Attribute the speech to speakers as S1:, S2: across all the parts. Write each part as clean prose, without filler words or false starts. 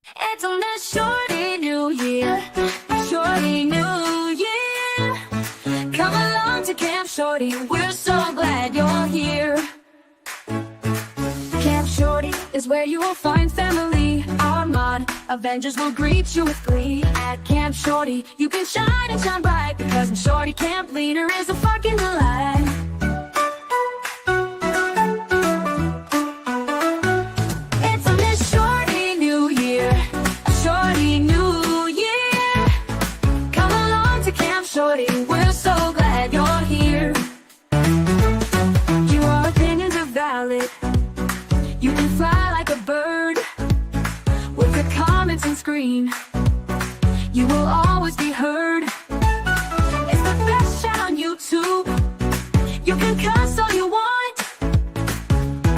S1: It's on this shorty new year, shorty new year. Come along to Camp Shorty, we're so glad you're here. Camp Shorty is where you will find family. Our mod Avengers will greet you with glee. At Camp Shorty, you can shine and shine bright, because the Shorty Camp leader is a fucking delight. It's on this shorty new year, shorty new year. Come along to Camp Shorty, we're so glad you're here. Your opinions are valid. You can fly like a bird with your comments and scream. You will always be heard. It's the best chat on YouTube. You can cuss all you want.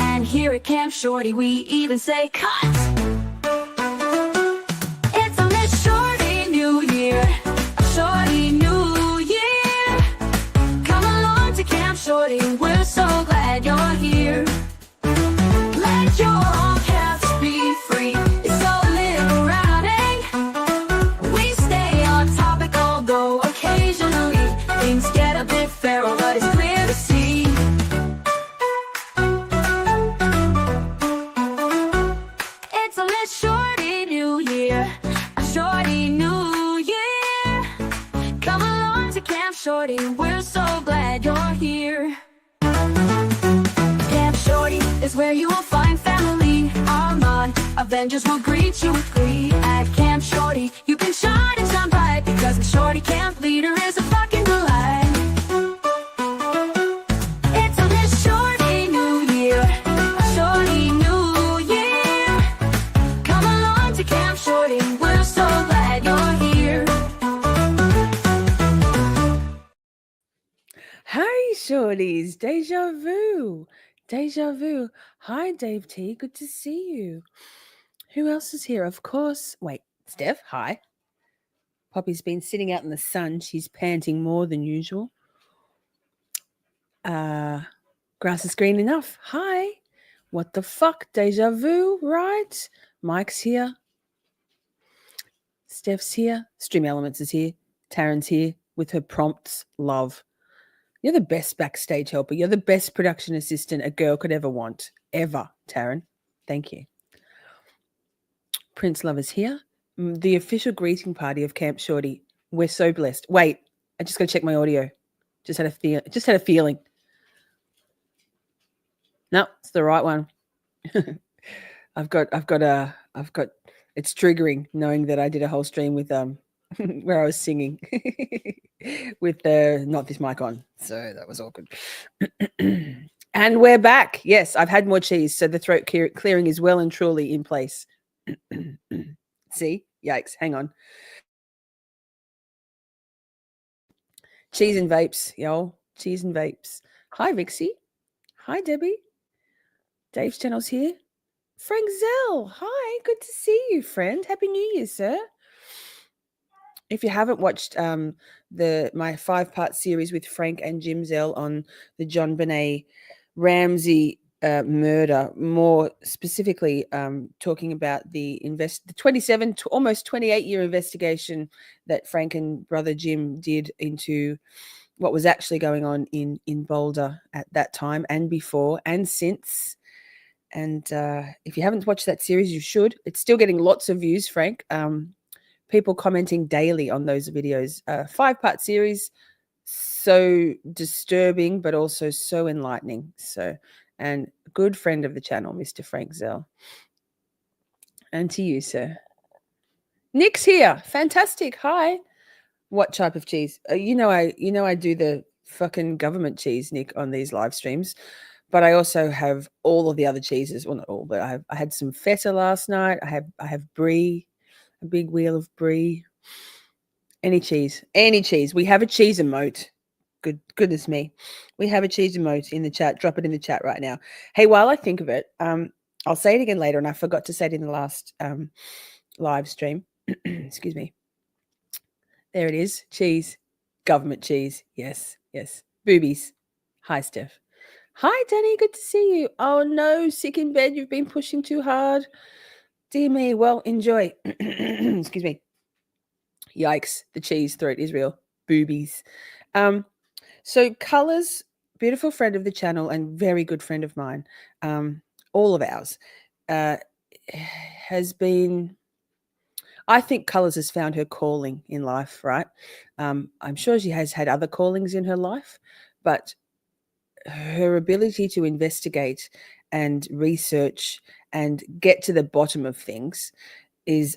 S1: And here at Camp Shorty, we even say cut. It's on this shorty new year, shorty new year. Come along to Camp Shorty, we're so glad you're here. Let your own caps be free. It's so liberating. We stay on topic, although occasionally things get a bit feral, but it's clear to see. It's on this shorty new year, a shorty new year. Come along to Camp Shorty, we're so glad you're here. Camp Shorty is where you will find family. Our mod Avengers will greet you with glee. At Camp Shorty, you can shine and shine bright, because the Shorty Camp leader is a fucking delight. It's on this shorty new year, shorty new year. Come along to Camp Shorty, we're so glad you're here.
S2: Hey, shorties, deja vu. Deja vu. Hi, Dave T. Good to see you. Who else is here? Of course. Wait, Steph, hi. Poppy's been sitting out in the sun. She's panting more than usual. Grass is green enough. Hi. What the fuck? Deja vu, right? Mike's here. Steph's here. Stream Elements is here. Taryn's here with her prompts. Love. You're the best backstage helper. You're the best production assistant a girl could ever want. Ever, Taryn. Thank you. Prince Love is here. The official greeting party of Camp Shorty. We're so blessed. Wait, I just got to check my audio. Just had a feeling. No, it's the right one. I've got it's triggering knowing that I did a whole stream with where I was singing with not this mic on. So that was awkward. And we're back. Yes, I've had more cheese, so the throat clearing is well and truly in place. See? Yikes. Hang on. Cheese and vapes, y'all. Cheese and vapes. Hi, Vixie. Hi, Debbie. Dave's channel's here. Frank Zell. Hi, good to see you, friend. Happy New Year, sir. If you haven't watched my 5-part series with Frank and Jim Zell on the John Benet Ramsey murder, more specifically talking about the 27 to almost 28-year investigation that Frank and brother Jim did into what was actually going on in Boulder at that time and before and since. And if you haven't watched that series, you should. It's still getting lots of views, Frank. People commenting daily on those videos. 5-part series, so disturbing, but also so enlightening. So, and good friend of the channel, Mr. Frank Zell. And to you, sir. Nick's here. Fantastic. Hi. What type of cheese? I do the fucking government cheese, Nick, on these live streams. But I also have all of the other cheeses. Well, not all, but I had some feta last night. I have brie, a big wheel of brie. Any cheese. We have a cheese emote. Goodness me. We have a cheese emote in the chat. Drop it in the chat right now. Hey, while I think of it, I'll say it again later, and I forgot to say it in the last live stream. Excuse me. There it is. Cheese. Government cheese. Yes. Boobies. Hi, Steph. Hi, Danny. Good to see you. Oh, no. Sick in bed. You've been pushing too hard. Dear me, well, enjoy. Excuse me. Yikes, the cheese throat is real. Boobies. So Colors, beautiful friend of the channel and very good friend of mine, all of ours, uh, has been. I think Colors has found her calling in life, right? I'm sure she has had other callings in her life, but her ability to investigate and research and get to the bottom of things is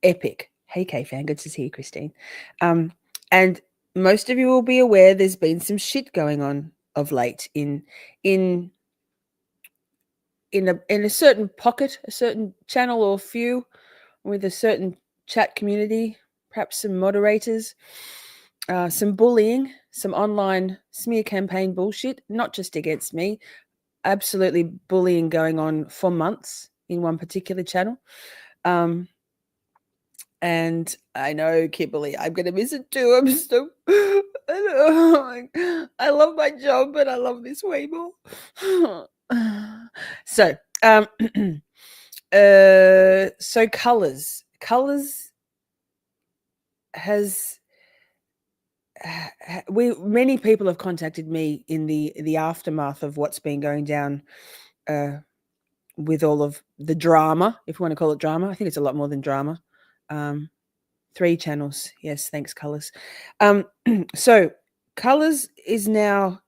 S2: epic. Hey, K-Fan, good to see you, Christine. And most of you will be aware there's been some shit going on of late in in a certain pocket, a certain channel or few, with a certain chat community, perhaps some moderators, some bullying, some online smear campaign bullshit, not just against me, absolutely bullying going on for months in one particular channel. And I know, Kimberly, I'm going to miss it too. I'm so, I love my job, but I love this way more. So, so colors has many people have contacted me in the aftermath of what's been going down with all of the drama, if you want to call it drama. I think it's a lot more than drama. 3 channels. Yes, thanks, Colors. So Colors is now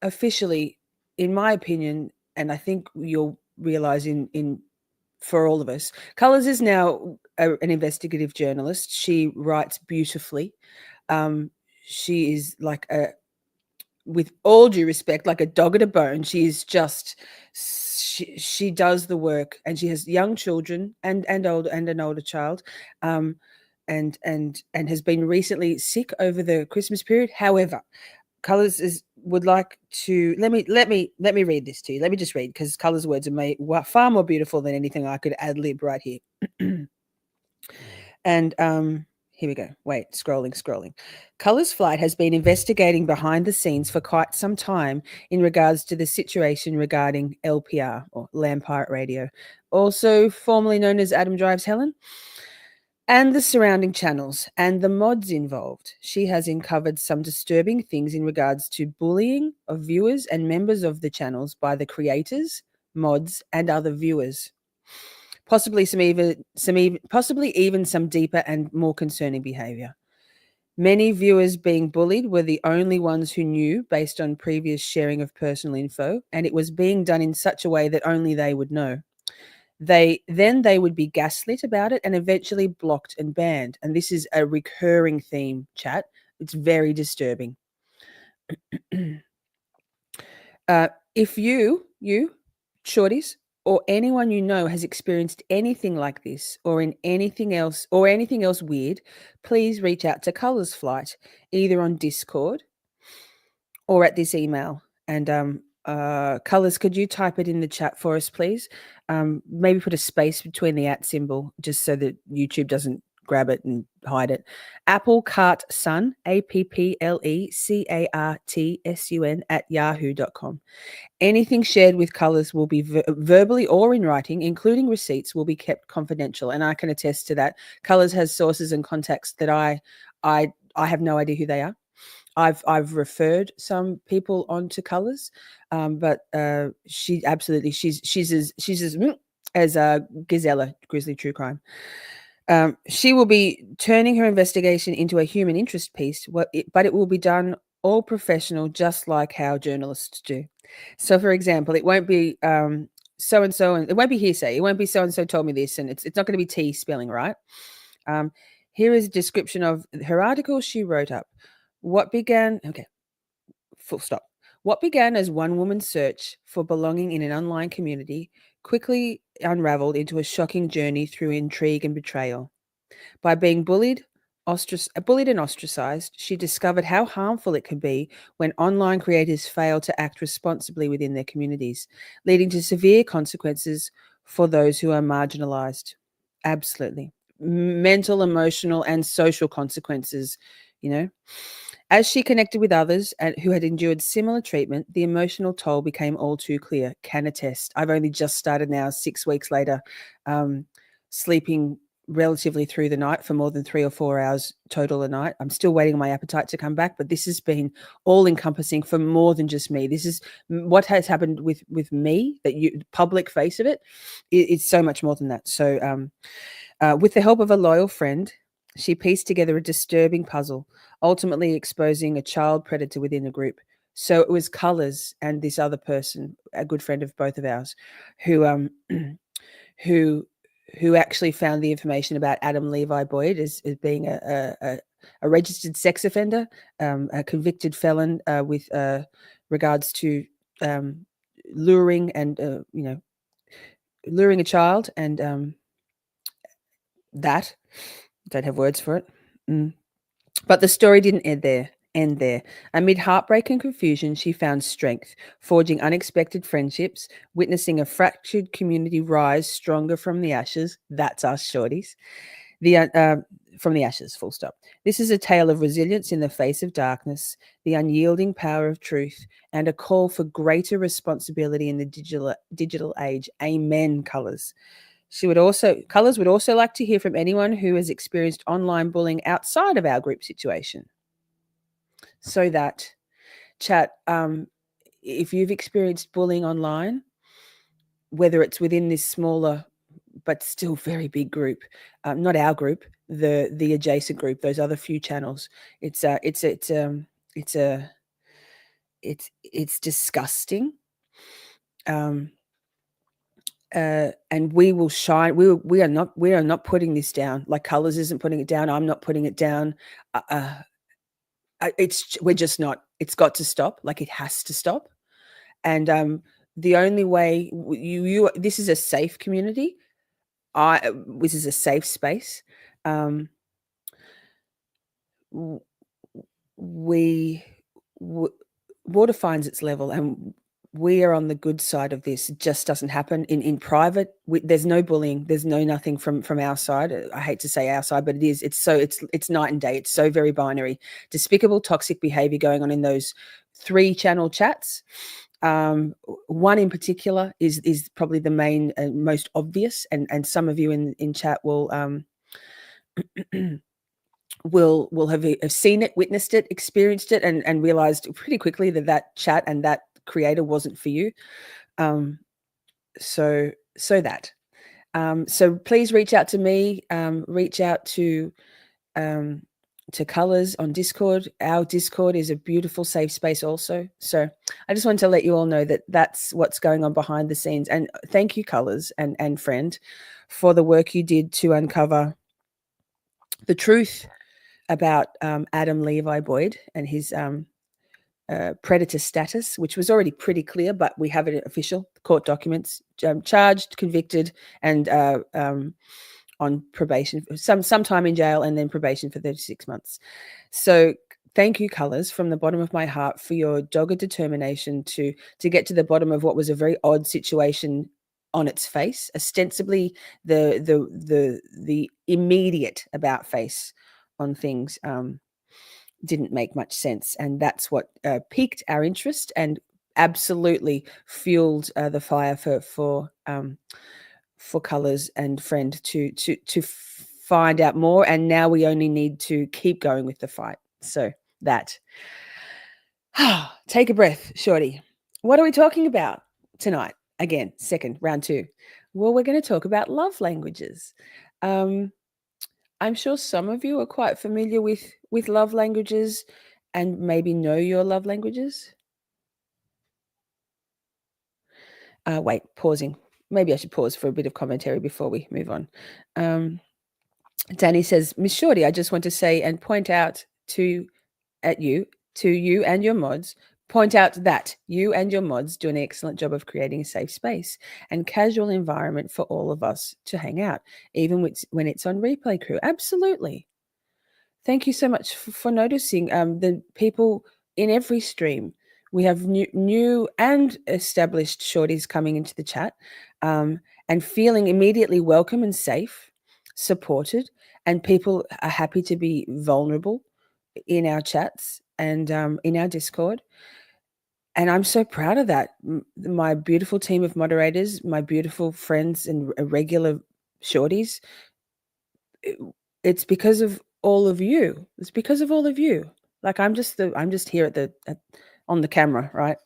S2: officially, in my opinion, and I think you'll realize in for all of us, Colors is now an investigative journalist. She writes beautifully. She is like with all due respect, like a dog at a bone. She is just she does the work, and she has young children and an older child, and has been recently sick over the Christmas period. However, Colors would like to let me read this to you. Let me just read, because Colors' words are far more beautiful than anything I could ad lib right here. And here we go. Wait, scrolling. Colors Flight has been investigating behind the scenes for quite some time in regards to the situation regarding LPR, or Land Pirate Radio, also formerly known as Adam Drives Helen, and the surrounding channels and the mods involved. She has uncovered some disturbing things in regards to bullying of viewers and members of the channels by the creators, mods, and other viewers. Possibly even some deeper and more concerning behavior. Many viewers being bullied were the only ones who knew based on previous sharing of personal info, and it was being done in such a way that only they would know. They would be gaslit about it and eventually blocked and banned. And this is a recurring theme, chat. It's very disturbing. If you, Shorties, or anyone you know has experienced anything like this, or anything else weird, please reach out to Colors Flight, either on Discord or at this email. And Colors, could you type it in the chat for us, please? Maybe put a space between the @ symbol, just so that YouTube doesn't grab it and hide it. Apple Cart Sun, AppleCartsun @yahoo.com. Anything shared with Colors will be verbally or in writing, including receipts, will be kept confidential. And I can attest to that. Colors has sources and contacts that I have no idea who they are. I've referred some people onto Colors, but she's as Gazella, Grizzly True Crime. She will be turning her investigation into a human interest piece, but it will be done all professional, just like how journalists do. So, for example, it won't be so and so, and it won't be hearsay. It won't be so and so told me this, and it's not going to be T spelling, right? Here is a description of her article she wrote up. Full stop. What began as one woman's search for belonging in an online community quickly unraveled into a shocking journey through intrigue and betrayal. By being bullied and ostracized, she discovered how harmful it can be when online creators fail to act responsibly within their communities, leading to severe consequences for those who are marginalized. Absolutely. Mental, emotional, and social consequences, As she connected with others and who had endured similar treatment, the emotional toll became all too clear. Can attest. I've only just started now, 6 weeks later, sleeping relatively through the night for more than 3 or 4 hours total a night. I'm still waiting on my appetite to come back, but this has been all encompassing for more than just me. This is what has happened with me, that you public face of it. It's so much more than that. So with the help of a loyal friend, she pieced together a disturbing puzzle, ultimately exposing a child predator within the group. So it was Colors and this other person, a good friend of both of ours, who who who actually found the information about Adam Levi Boyd as being a registered sex offender, a convicted felon with regards to luring and luring a child and that. Don't have words for it. But the story didn't end there. Amid heartbreak and confusion, she found strength, forging unexpected friendships, witnessing a fractured community rise stronger from the ashes. That's us, shorties. From the ashes, full stop. This is a tale of resilience in the face of darkness, the unyielding power of truth, and a call for greater responsibility in the digital age. Amen, Colors. Colors would also like to hear from anyone who has experienced online bullying outside of our group situation. So that, chat, if you've experienced bullying online, whether it's within this smaller but still very big group, not our group, the adjacent group, those other few channels, it's disgusting. And we will shine. We are not putting this down. Like Colors isn't putting it down. I'm not putting it down. We're just not. It's got to stop. Like, it has to stop. And the only way this is a safe community. This is a safe space. Water finds its level, and we are on the good side of this. It just doesn't happen in private. There's no bullying. There's no nothing from our side. I hate to say our side, but it is. It's night and day. It's so very binary. Despicable, toxic behavior going on in those 3 channel chats. One in particular is probably the main and most obvious, and some of you in chat will have seen it, witnessed it, experienced it, and realized pretty quickly that chat and that creator wasn't for you. So please reach out to me, reach out to Colors on Discord. Our Discord is a beautiful safe space also. So I just wanted to let you all know that that's what's going on behind the scenes. And thank you, Colors and friend, for the work you did to uncover the truth about Adam Levi Boyd and his predator status, which was already pretty clear, but we have it official court documents, charged, convicted, and on probation, some time in jail, and then probation for 36 months. So thank you, Colors, from the bottom of my heart, for your dogged determination to get to the bottom of what was a very odd situation on its face. Ostensibly, the immediate about face on things didn't make much sense, and that's what piqued our interest and absolutely fueled the fire for Colors and friend to find out more. And now we only need to keep going with the fight. So that take a breath, shorty. What are we talking about tonight? Again, second round 2. Well, we're going to talk about love languages. I'm sure some of you are quite familiar with love languages and maybe know your love languages. Wait, pausing. Maybe I should pause for a bit of commentary before we move on. Danny says, Miss Shorty, I just want to say and point out to you and your mods, point out that you and your mods do an excellent job of creating a safe space and casual environment for all of us to hang out, even when it's on replay crew. Absolutely. Thank you so much for noticing the people in every stream. We have new and established shorties coming into the chat and feeling immediately welcome and safe, supported, and people are happy to be vulnerable in our chats and in our Discord. And I'm so proud of that. My beautiful team of moderators, my beautiful friends and regular shorties, it's because of all of you. It's because of all of you. Like I'm just here on the camera, right?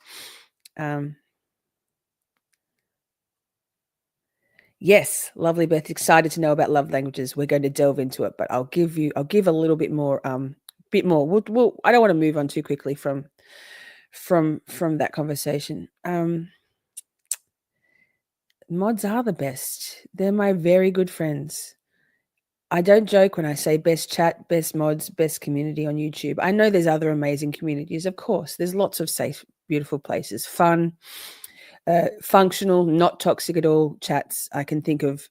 S2: Yes, lovely Beth. Excited to know about love languages. We're going to delve into it, but I'll give a little bit more. I don't want to move on too quickly from that conversation. Mods are the best. They're my very good friends. I don't joke when I say best chat, best mods, best community on YouTube. I know there's other amazing communities, of course. There's lots of safe, beautiful places, fun, functional, not toxic at all chats. I can think of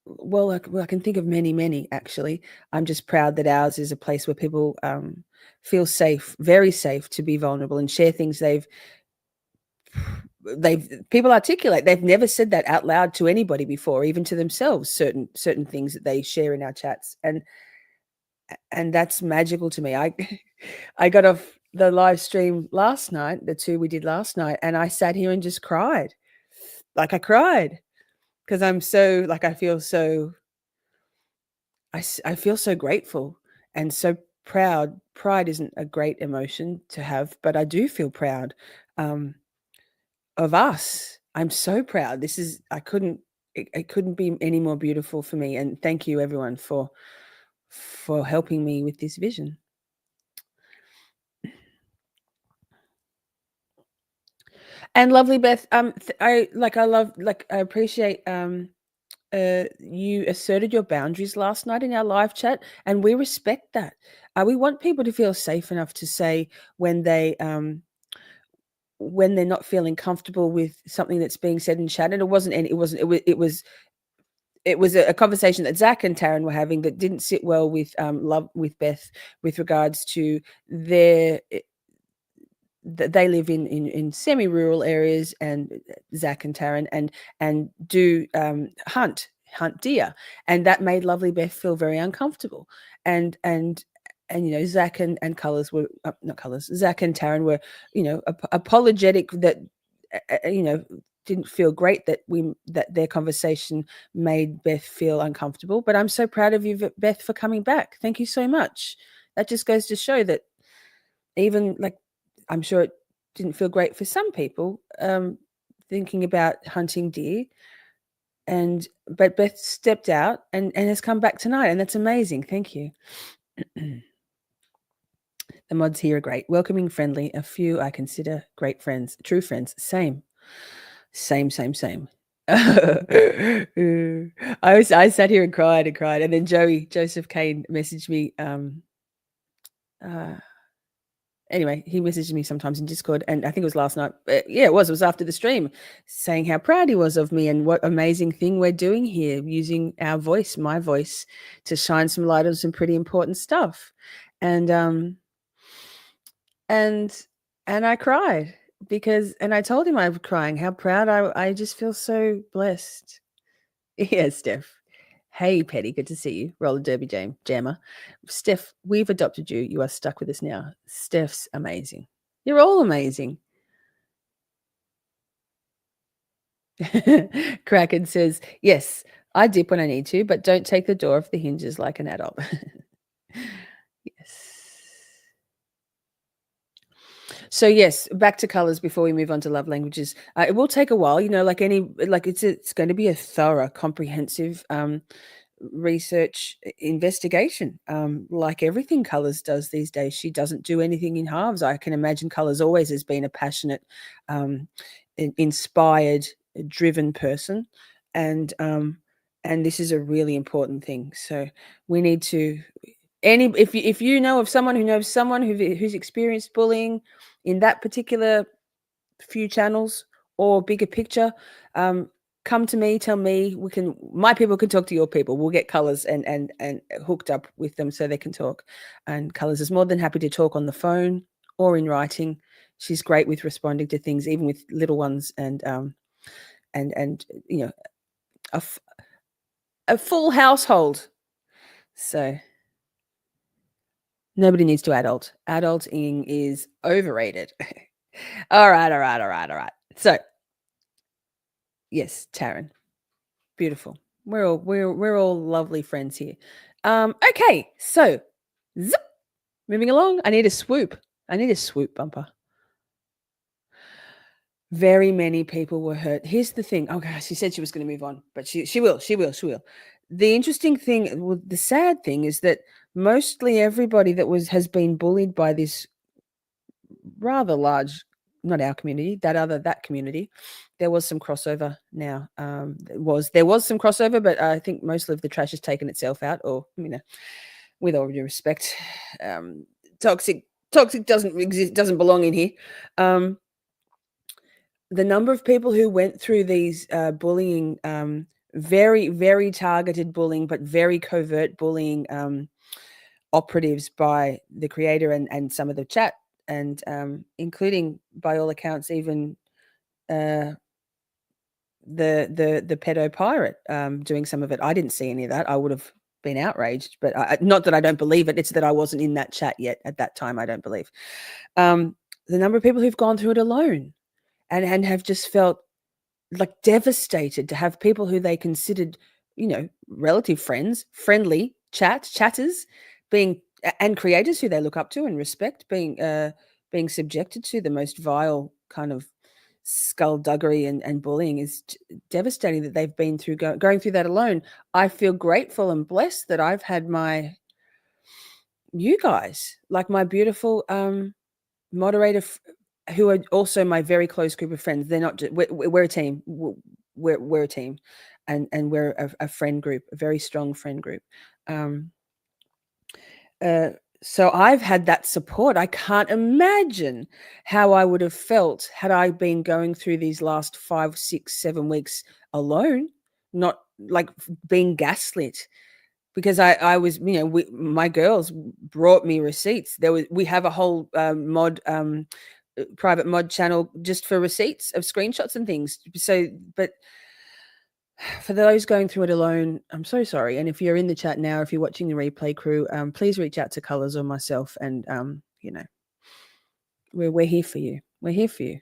S2: I can think of many actually. I'm just proud that ours is a place where people feel safe, very safe to be vulnerable and share things people articulate. They've never said that out loud to anybody before, even to themselves, certain things that they share in our chats. And that's magical to me. I got off the live stream last night, the two we did last night, and I sat here and just cried. Like I cried because I feel so I feel so grateful and so proud. Pride isn't a great emotion to have, but I do feel proud of us. I'm so proud. It couldn't be any more beautiful for me. And thank you everyone for helping me with this vision. And lovely Beth, I appreciate you asserted your boundaries last night in our live chat, and we respect that. We want people to feel safe enough to say when they're not feeling comfortable with something that's being said in chat. And it was a conversation that Zach and Taryn were having that didn't sit well with Beth with regards to they live in semi-rural areas, and Zach and Taryn and do hunt deer, and that made lovely Beth feel very uncomfortable. And Zach and Colors were not Colors. Zach and Taryn were apologetic that didn't feel great that their conversation made Beth feel uncomfortable. But I'm so proud of you, Beth, for coming back. Thank you so much. That just goes to show that even I'm sure it didn't feel great for some people thinking about hunting deer, but Beth stepped out and has come back tonight, and that's amazing. Thank you. The mods here are great, welcoming, friendly. A few I consider great friends, true friends. Same. I sat here and cried, and then Joseph Kane messaged me. Anyway, he messages me sometimes in Discord, and I think it was last night. It was after the stream, saying how proud he was of me and what amazing thing we're doing here, using our voice, my voice, to shine some light on some pretty important stuff. And I cried and I told him I was crying, how proud I just feel so blessed. Yeah, Steph. Hey, Petty, good to see you. Roller Derby Jammer. Steph, we've adopted you. You are stuck with us now. Steph's amazing. You're all amazing. Kraken says, yes, I dip when I need to, but don't take the door off the hinges like an adult. Yes. So yes, back to colors before we move on to love languages. It will take a while, it's going to be a thorough, comprehensive research investigation, like everything Colors does these days. She doesn't do anything in halves. I can imagine Colors always has been a passionate, inspired, driven person, and this is a really important thing. So we need to if you know of someone who knows someone who's experienced bullying in that particular few channels or bigger picture, come to me, tell me. My people can talk to your people. We'll get Colors and hooked up with them so they can talk. And Colors is more than happy to talk on the phone or in writing. She's great with responding to things, even with little ones, and a full household. So Nobody needs to adult. Adulting is overrated. All right. So, yes, Taryn. Beautiful. We're all lovely friends here. Okay, so zip, moving along. I need a swoop. Bumper. Very many people were hurt. Here's the thing. Oh gosh, she said she was going to move on, but she will. The interesting thing, well, the sad thing is that mostly everybody that has been bullied by this rather large, not our community, that community, there was some crossover now. There was some crossover, but I think most of the trash has taken itself out, or with all due respect, toxic doesn't exist, doesn't belong in here. The number of people who went through these bullying, very, very targeted bullying, but very covert bullying operatives by the creator and some of the chat, and including, by all accounts, even the pedo pirate doing some of it. I didn't see any of that. I would have been outraged, but not that I don't believe it. It's that I wasn't in that chat yet at that time. I don't believe the number of people who've gone through it alone and have just felt like devastated to have people who they considered, relative friends, friendly chatters, being and creators who they look up to and respect, being subjected to the most vile kind of skullduggery and bullying is devastating. That they've been through going through that alone. I feel grateful and blessed that I've had you guys, like my beautiful moderator, who are also my very close group of friends. They're not just, we're a team. We're a team, and we're a friend group, a very strong friend group. So I've had that support. I can't imagine how I would have felt had I been going through these last 5, 6, 7 weeks alone, not like being gaslit. Because I was, my girls brought me receipts. We have a whole private mod channel just for receipts of screenshots and things. So, but for those going through it alone, I'm so sorry. And if you're in the chat now, if you're watching the replay crew, please reach out to Colors or myself, and we're here for you. We're here for you.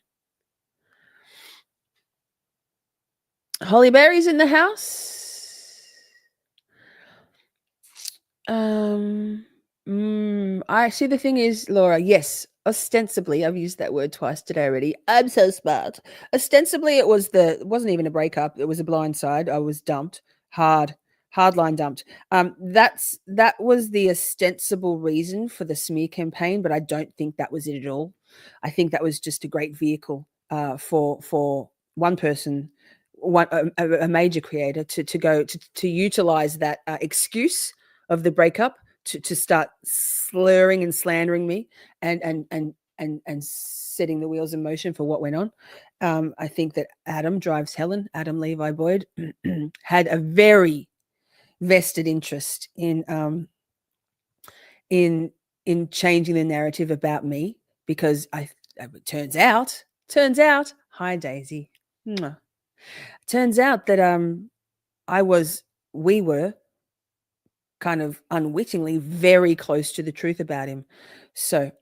S2: Holly Berry's in the house. I see. The thing is, Laura, yes, ostensibly, I've used that word twice today already. I'm so smart. Ostensibly, it wasn't even a breakup. It was a blindside. I was dumped, hardline dumped. That was the ostensible reason for the smear campaign, but I don't think that was it at all. I think that was just a great vehicle for one person, a major creator, to utilize that excuse of the breakup to start slurring and slandering me and setting the wheels in motion for what went on. I think that Adam drives Helen, Adam Levi Boyd, had a very vested interest in changing the narrative about me, because it turns out, hi Daisy, turns out that we were kind of unwittingly very close to the truth about him. So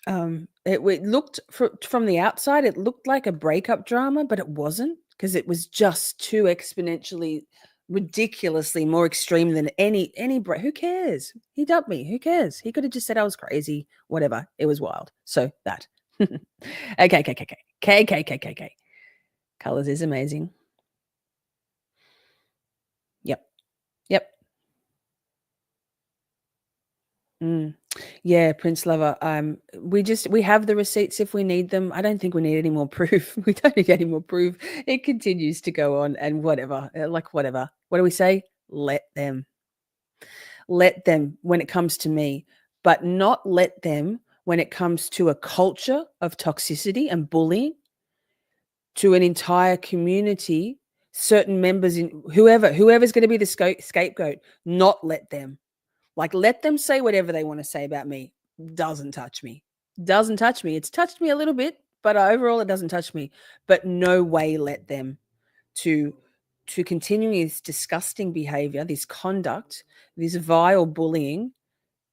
S2: it looked, from the outside, it looked like a breakup drama, but it wasn't, because it was just too exponentially, ridiculously more extreme than any who cares? He dumped me. Who cares? He could have just said I was crazy, whatever. It was wild. So that. Okay. Colors is amazing. Yep. Yeah, Prince Lover. We have the receipts if we need them. I don't think we need any more proof. We don't need any more proof. It continues to go on, and whatever. Whatever. What do we say? Let them. Let them when it comes to me, but not let them when it comes to a culture of toxicity and bullying, to an entire community, certain members in whoever's going to be the scapegoat. Not let them. Like, let them say whatever they want to say about me. Doesn't touch me. It's touched me a little bit, but overall it doesn't touch me. But no way let them to continue this disgusting behavior, this conduct, this vile bullying,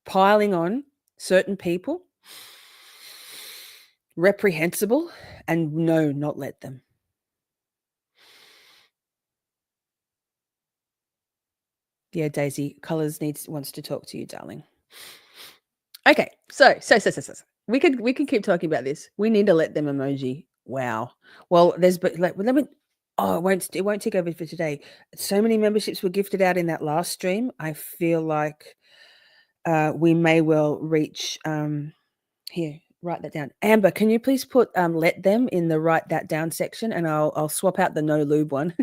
S2: piling on certain people, reprehensible, and no, not let them. Yeah, Daisy, Colors wants to talk to you, darling. Okay, so we could keep talking about this. We need to let them emoji. Wow. Well, let me. Oh, it won't take over for today. So many memberships were gifted out in that last stream. I feel like we may well reach. Here, write that down. Amber, can you please put let them in the write that down section, and I'll swap out the no lube one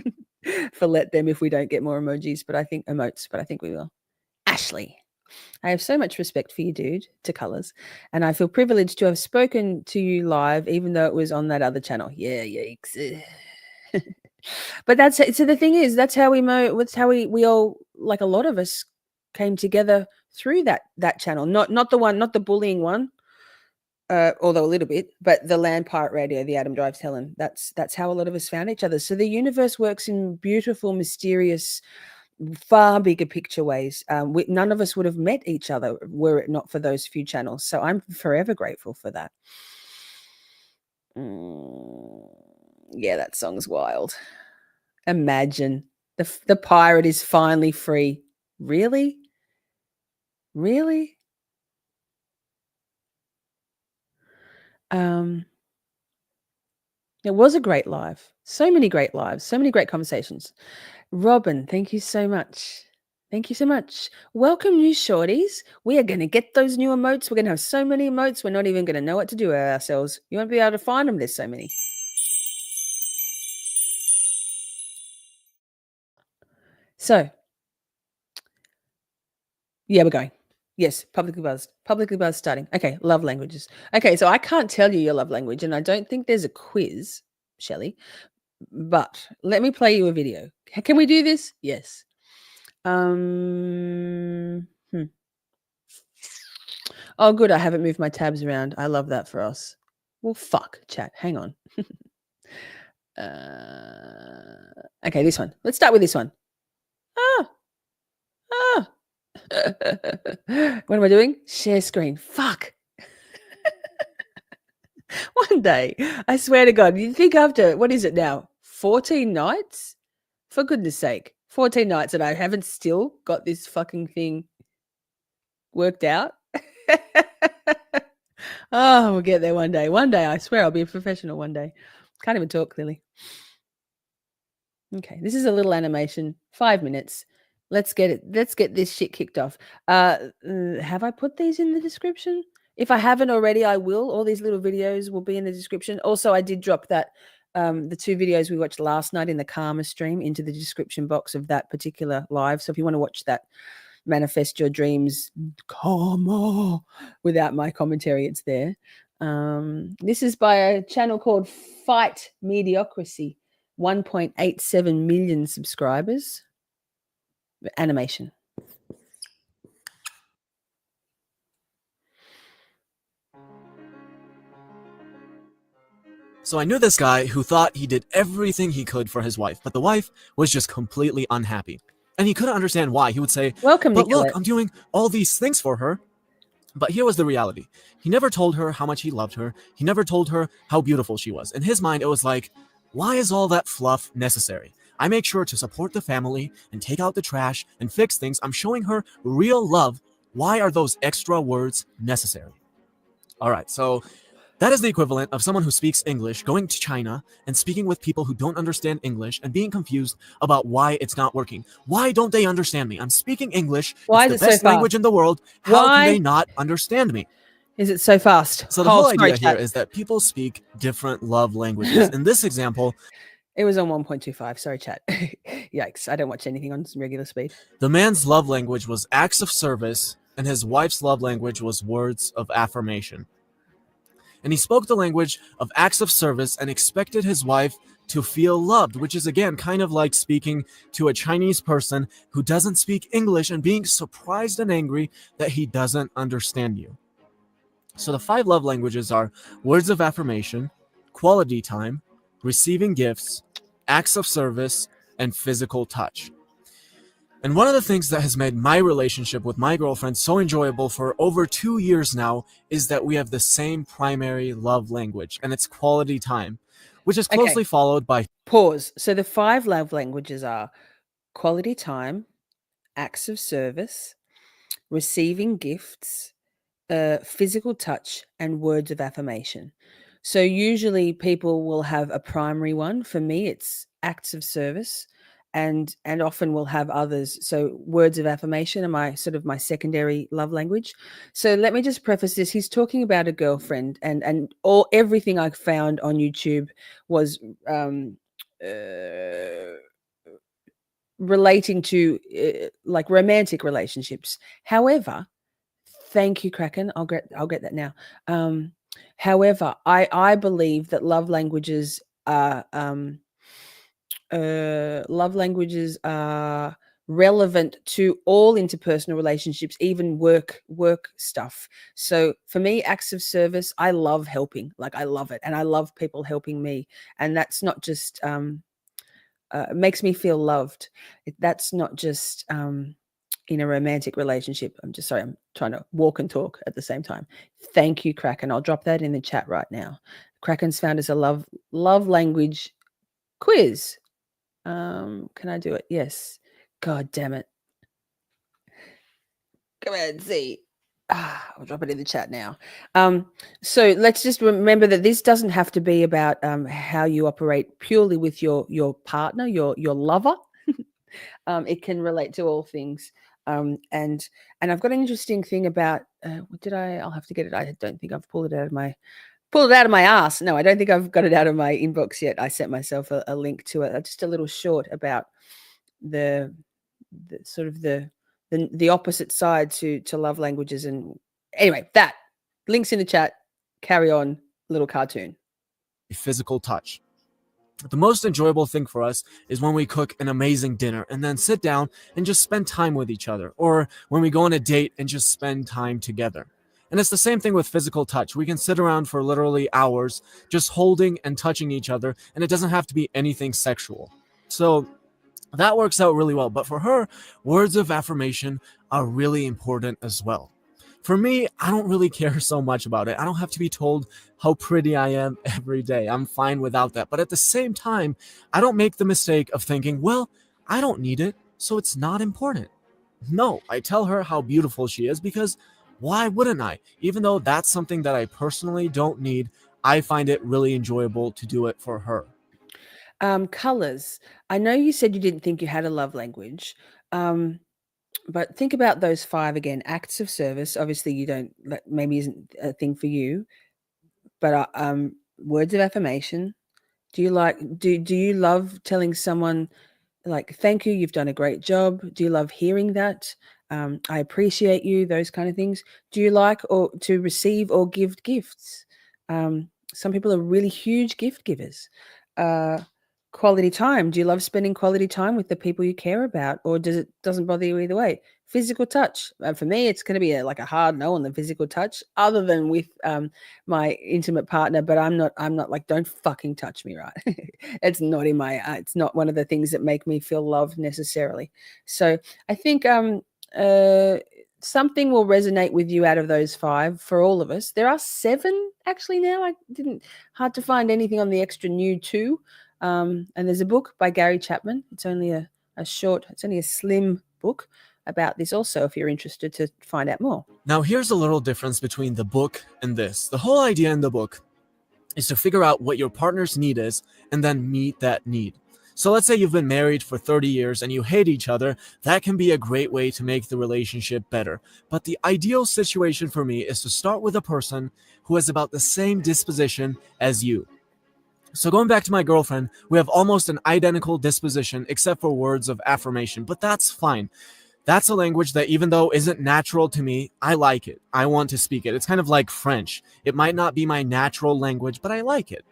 S2: for let them if we don't get more emojis. But I think emotes. But I think we will. Ashley. I have so much respect for you, dude, to Colors, and I feel privileged to have spoken to you live, even though it was on that other channel. Yeah, yikes. But so the thing is, that's how we all, like a lot of us, came together through that channel. Not the bullying one, although a little bit, but the Land Pirate Radio, the Adam Drives Helen. That's how a lot of us found each other. So the universe works in beautiful, mysterious, far bigger picture ways. None of us would have met each other were it not for those few channels. So I'm forever grateful for that. Yeah, that song's wild. Imagine the pirate is finally free. Really? It was a great live. So many great lives, so many great conversations. Robin, thank you so much. Thank you so much. Welcome, new shorties. We are going to get those new emotes. We're going to have so many emotes. We're not even going to know what to do with ourselves. You won't be able to find them. There's so many. So, yeah, we're going. Yes, publicly buzzed. Publicly buzzed starting. Okay, love languages. Okay, so I can't tell you your love language, and I don't think there's a quiz, Shelley, but let me play you a video. Can we do this? Yes. Oh, good. I haven't moved my tabs around. I love that for us. Well, fuck, chat. Hang on. Okay, this one. Let's start with this one. What am I doing? Share screen. Fuck. One day, I swear to God, you think after, what is it now? 14 nights? For goodness sake. 14 nights and I haven't still got this fucking thing worked out. Oh, we'll get there one day. One day, I swear I'll be a professional one day. Can't even talk clearly. Okay, this is a little animation. 5 minutes. Let's get it. Let's get this shit kicked off. Have I put these in the description? If I haven't already, I will. All these little videos will be in the description. Also, I did drop that the 2 videos we watched last night in the Karma stream into the description box of that particular live. So if you want to watch that, Manifest Your Dreams Karma without my commentary, it's there. This is by a channel called Fight Mediocrity. 1.87 million subscribers. Animation.
S3: So I knew this guy who thought he did everything he could for his wife, but the wife was just completely unhappy. And he couldn't understand why. He would say,
S2: Welcome,
S3: but
S2: Nicolette.
S3: look, I'm doing all these things for her. But here was the reality. He never told her how much he loved her. He never told her how beautiful she was. In his mind, it was like, why is all that fluff necessary? I make sure to support the family and take out the trash and fix things. I'm showing her real love. Why are those extra words necessary? All right, so that is the equivalent of someone who speaks English going to China and speaking with people who don't understand English and being confused about why it's not working. Why don't they understand me? I'm speaking English.
S2: Why
S3: it's
S2: is
S3: the
S2: it so
S3: best language
S2: fast?
S3: in the world. How
S2: Why
S3: can they not understand me?
S2: is it so fast?
S3: So the whole idea
S2: sorry,
S3: here
S2: chat.
S3: is that people speak different love languages. In this example,
S2: It was on 1.25. Sorry, chat. Yikes. I don't watch anything on regular speed.
S3: the man's love language was acts of service and his wife's love language was words of affirmation. And he spoke the language of acts of service and expected his wife to feel loved, which is again kind of like speaking to a Chinese person who doesn't speak English and being surprised and angry that he doesn't understand you. So the 5 love languages are words of affirmation, quality time, receiving gifts, acts of service, and physical touch. And one of the things that has made my relationship with my girlfriend so enjoyable for over 2 years now is that we have the same primary love language, and it's quality time, which is closely
S2: Okay.
S3: followed by
S2: Pause. So the 5 love languages are quality time, acts of service, receiving gifts, physical touch, and words of affirmation. So usually people will have a primary one. For me, it's acts of service, and often will have others. So words of affirmation are my sort of my secondary love language. So let me just preface this. He's talking about a girlfriend, and everything I found on YouTube was uh, relating to like romantic relationships. However, thank you, Kraken. I'll get that now. However, I believe that love languages are relevant to all interpersonal relationships, even work stuff. So for me, acts of service, I love helping. Like I love it, and I love people helping me. And that's not just it makes me feel loved. That's not just in a romantic relationship. I'm just sorry, I'm trying to walk and talk at the same time. Thank you, Kraken. I'll drop that in the chat right now. Kraken's found us a love language quiz. Can I do it? Yes. God damn it. Come on, see. I'll drop it in the chat now. So let's just remember that this doesn't have to be about how you operate purely with your partner, your lover. It can relate to all things. And I've got an interesting thing about I'll have to get it. I don't think I've pulled it out of my ass. No, I don't think I've got it out of my inbox yet. I sent myself a link to it, just a little short about the sort of the opposite side to love languages. And anyway, that links in the chat. Carry on, little cartoon.
S3: physical touch. The most enjoyable thing for us is when we cook an amazing dinner and then sit down and just spend time with each other, or when we go on a date and just spend time together. And it's the same thing with physical touch. We can sit around for literally hours just holding and touching each other, and it doesn't have to be anything sexual. So that works out really well. But for her, words of affirmation are really important as well. For me, I don't really care so much about it. I don't have to be told how pretty I am every day. I'm fine without that. But at the same time, I don't make the mistake of thinking, well, I don't need it, so it's not important. No, I tell her how beautiful she is because why wouldn't I? Even though that's something that I personally don't need, I find it really enjoyable to do it for her.
S2: Colors. I know you said you didn't think you had a love language. But think about those 5 again. Acts of service, obviously you don't that maybe isn't a thing for you, but, words of affirmation. Do you love telling someone, like, "Thank you, you've done a great job"? Do you love hearing that? "I appreciate you," those kind of things. Do you like or to receive or give gifts? Some people are really huge gift givers. Uh, quality time. Do you love spending quality time with the people you care about, or doesn't bother you either way? Physical touch. For me, it's going to be like a hard no on the physical touch, other than with my intimate partner. But I'm not like, don't fucking touch me, right? It's not in my. It's not one of the things that make me feel loved necessarily. So I think something will resonate with you out of those 5 for all of us. There are 7 actually now. I didn't hard to find anything on the extra new 2. And there's a book by Gary Chapman. It's only it's only a slim book about this also, if you're interested to find out more.
S3: Now, here's a little difference between the book and this. The whole idea in the book is to figure out what your partner's need is and then meet that need. So let's say you've been married for 30 years and you hate each other. That can be a great way to make the relationship better. But the ideal situation for me is to start with a person who has about the same disposition as you. So going back to my girlfriend, we have almost an identical disposition except for words of affirmation, but that's fine. That's a language that, even though isn't natural to me, I like it. I want to speak it. It's kind of like French. It might not be my natural language, but I like it.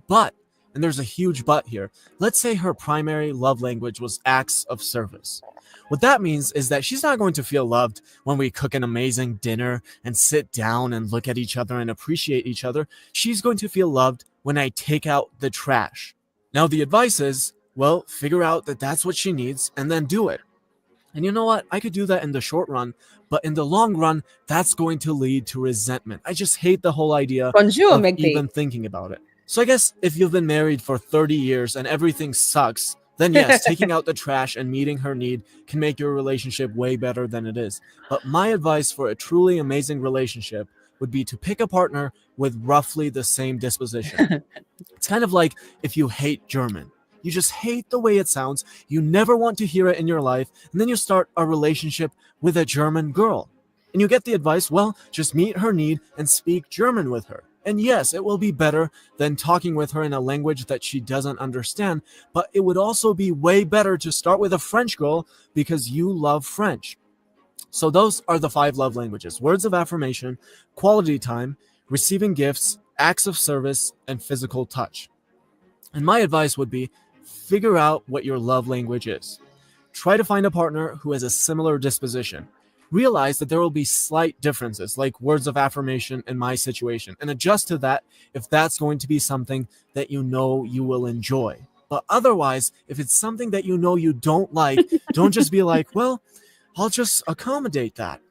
S3: But, and there's a huge but here, let's say her primary love language was acts of service. What that means is that she's not going to feel loved when we cook an amazing dinner and sit down and look at each other and appreciate each other. She's going to feel loved when I take out the trash. Now, the advice is, well, figure out that that's what she needs and then do it. And you know what? I could do that in the short run, but in the long run, that's going to lead to resentment. I just hate the whole idea
S2: Bonjour,
S3: of
S2: Megpete.
S3: even thinking about it. So I guess if you've been married for 30 years and everything sucks, then yes, taking out the trash and meeting her need can make your relationship way better than it is. But my advice for a truly amazing relationship would be to pick a partner with roughly the same disposition. It's kind of like if you hate German. You just hate the way it sounds, you never want to hear it in your life, and then you start a relationship with a German girl. And you get the advice, well, just meet her need and speak German with her. And yes, it will be better than talking with her in a language that she doesn't understand, but it would also be way better to start with a French girl because you love French. So those are the 5 love languages: words of affirmation, quality time, receiving gifts, acts of service, and physical touch. And my advice would be figure out what your love language is. Try to find a partner who has a similar disposition. Realize that there will be slight differences, like words of affirmation in my situation, and adjust to that if that's going to be something that you know you will enjoy. But otherwise, if it's something that you know you don't like, don't just be like, well, I'll just accommodate that.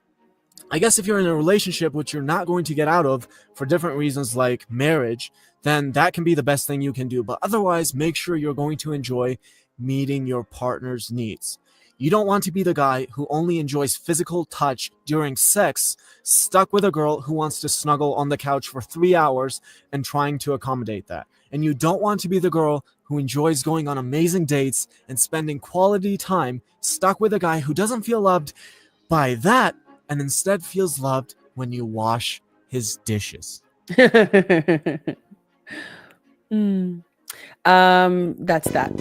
S3: I guess if you're in a relationship which you're not going to get out of for different reasons like marriage, then that can be the best thing you can do. But otherwise, make sure you're going to enjoy meeting your partner's needs. You don't want to be the guy who only enjoys physical touch during sex, stuck with a girl who wants to snuggle on the couch for 3 hours and trying to accommodate that. And you don't want to be the girl who enjoys going on amazing dates and spending quality time stuck with a guy who doesn't feel loved by that and instead feels loved when you wash his dishes.
S2: That's that.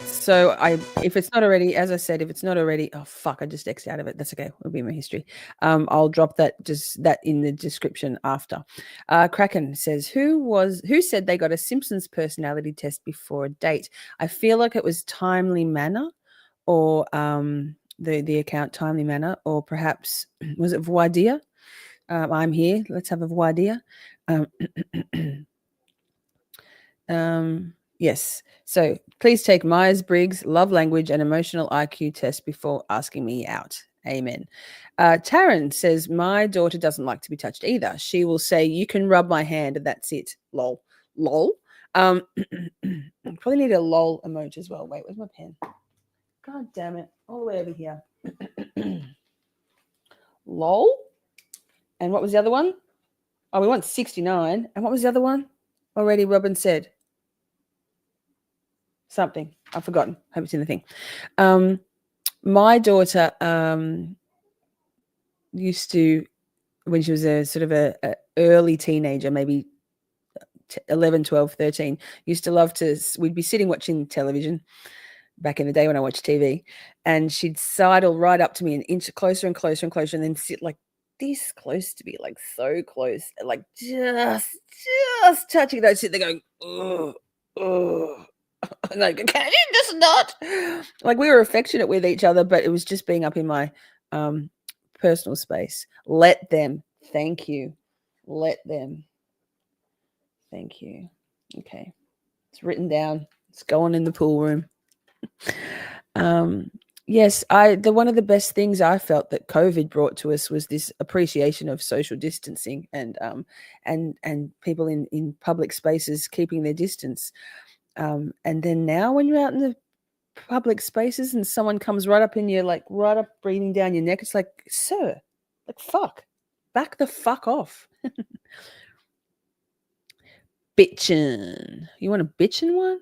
S2: So if it's not already, as I said, if it's not already, oh fuck, I just X'd out of it. That's okay. It'll be my history. I'll drop that in the description after. Kraken says, who said they got a Simpsons personality test before a date? I feel like it was Timely Manner, or the account Timely Manner, or perhaps was it Voidia? I'm here. Let's have a Voidia. Yes. So please take Myers-Briggs love language and emotional IQ test before asking me out. Amen. Taryn says, my daughter doesn't like to be touched either. She will say, you can rub my hand and that's it. Lol. Lol. Probably need a lol emoji as well. Wait, where's my pen? God damn it. All the way over here. Lol. And what was the other one? Oh, we want 69. And what was the other one? Already Robin said. Something. I've forgotten. Hope it's in the thing. My daughter used to, when she was a sort of a early teenager, maybe 11, 12, 13, used to love to, we'd be sitting watching television back in the day when I watched TV, and she'd sidle right up to me and inch closer and closer and closer, and then sit like this close to me, like so close, like just touching those, sit there going, oh. Like, can you just not? Like, we were affectionate with each other, but it was just being up in my personal space. Let them. Thank you. Let them. Thank you. Okay. It's written down. It's going in the pool room. Yes, one of the best things I felt that COVID brought to us was this appreciation of social distancing and people in public spaces keeping their distance. And then now when you're out in the public spaces and someone comes right up in you, like right up breathing down your neck, it's like, sir, like, fuck, back the fuck off. Bitchin'. You want a bitchin' one?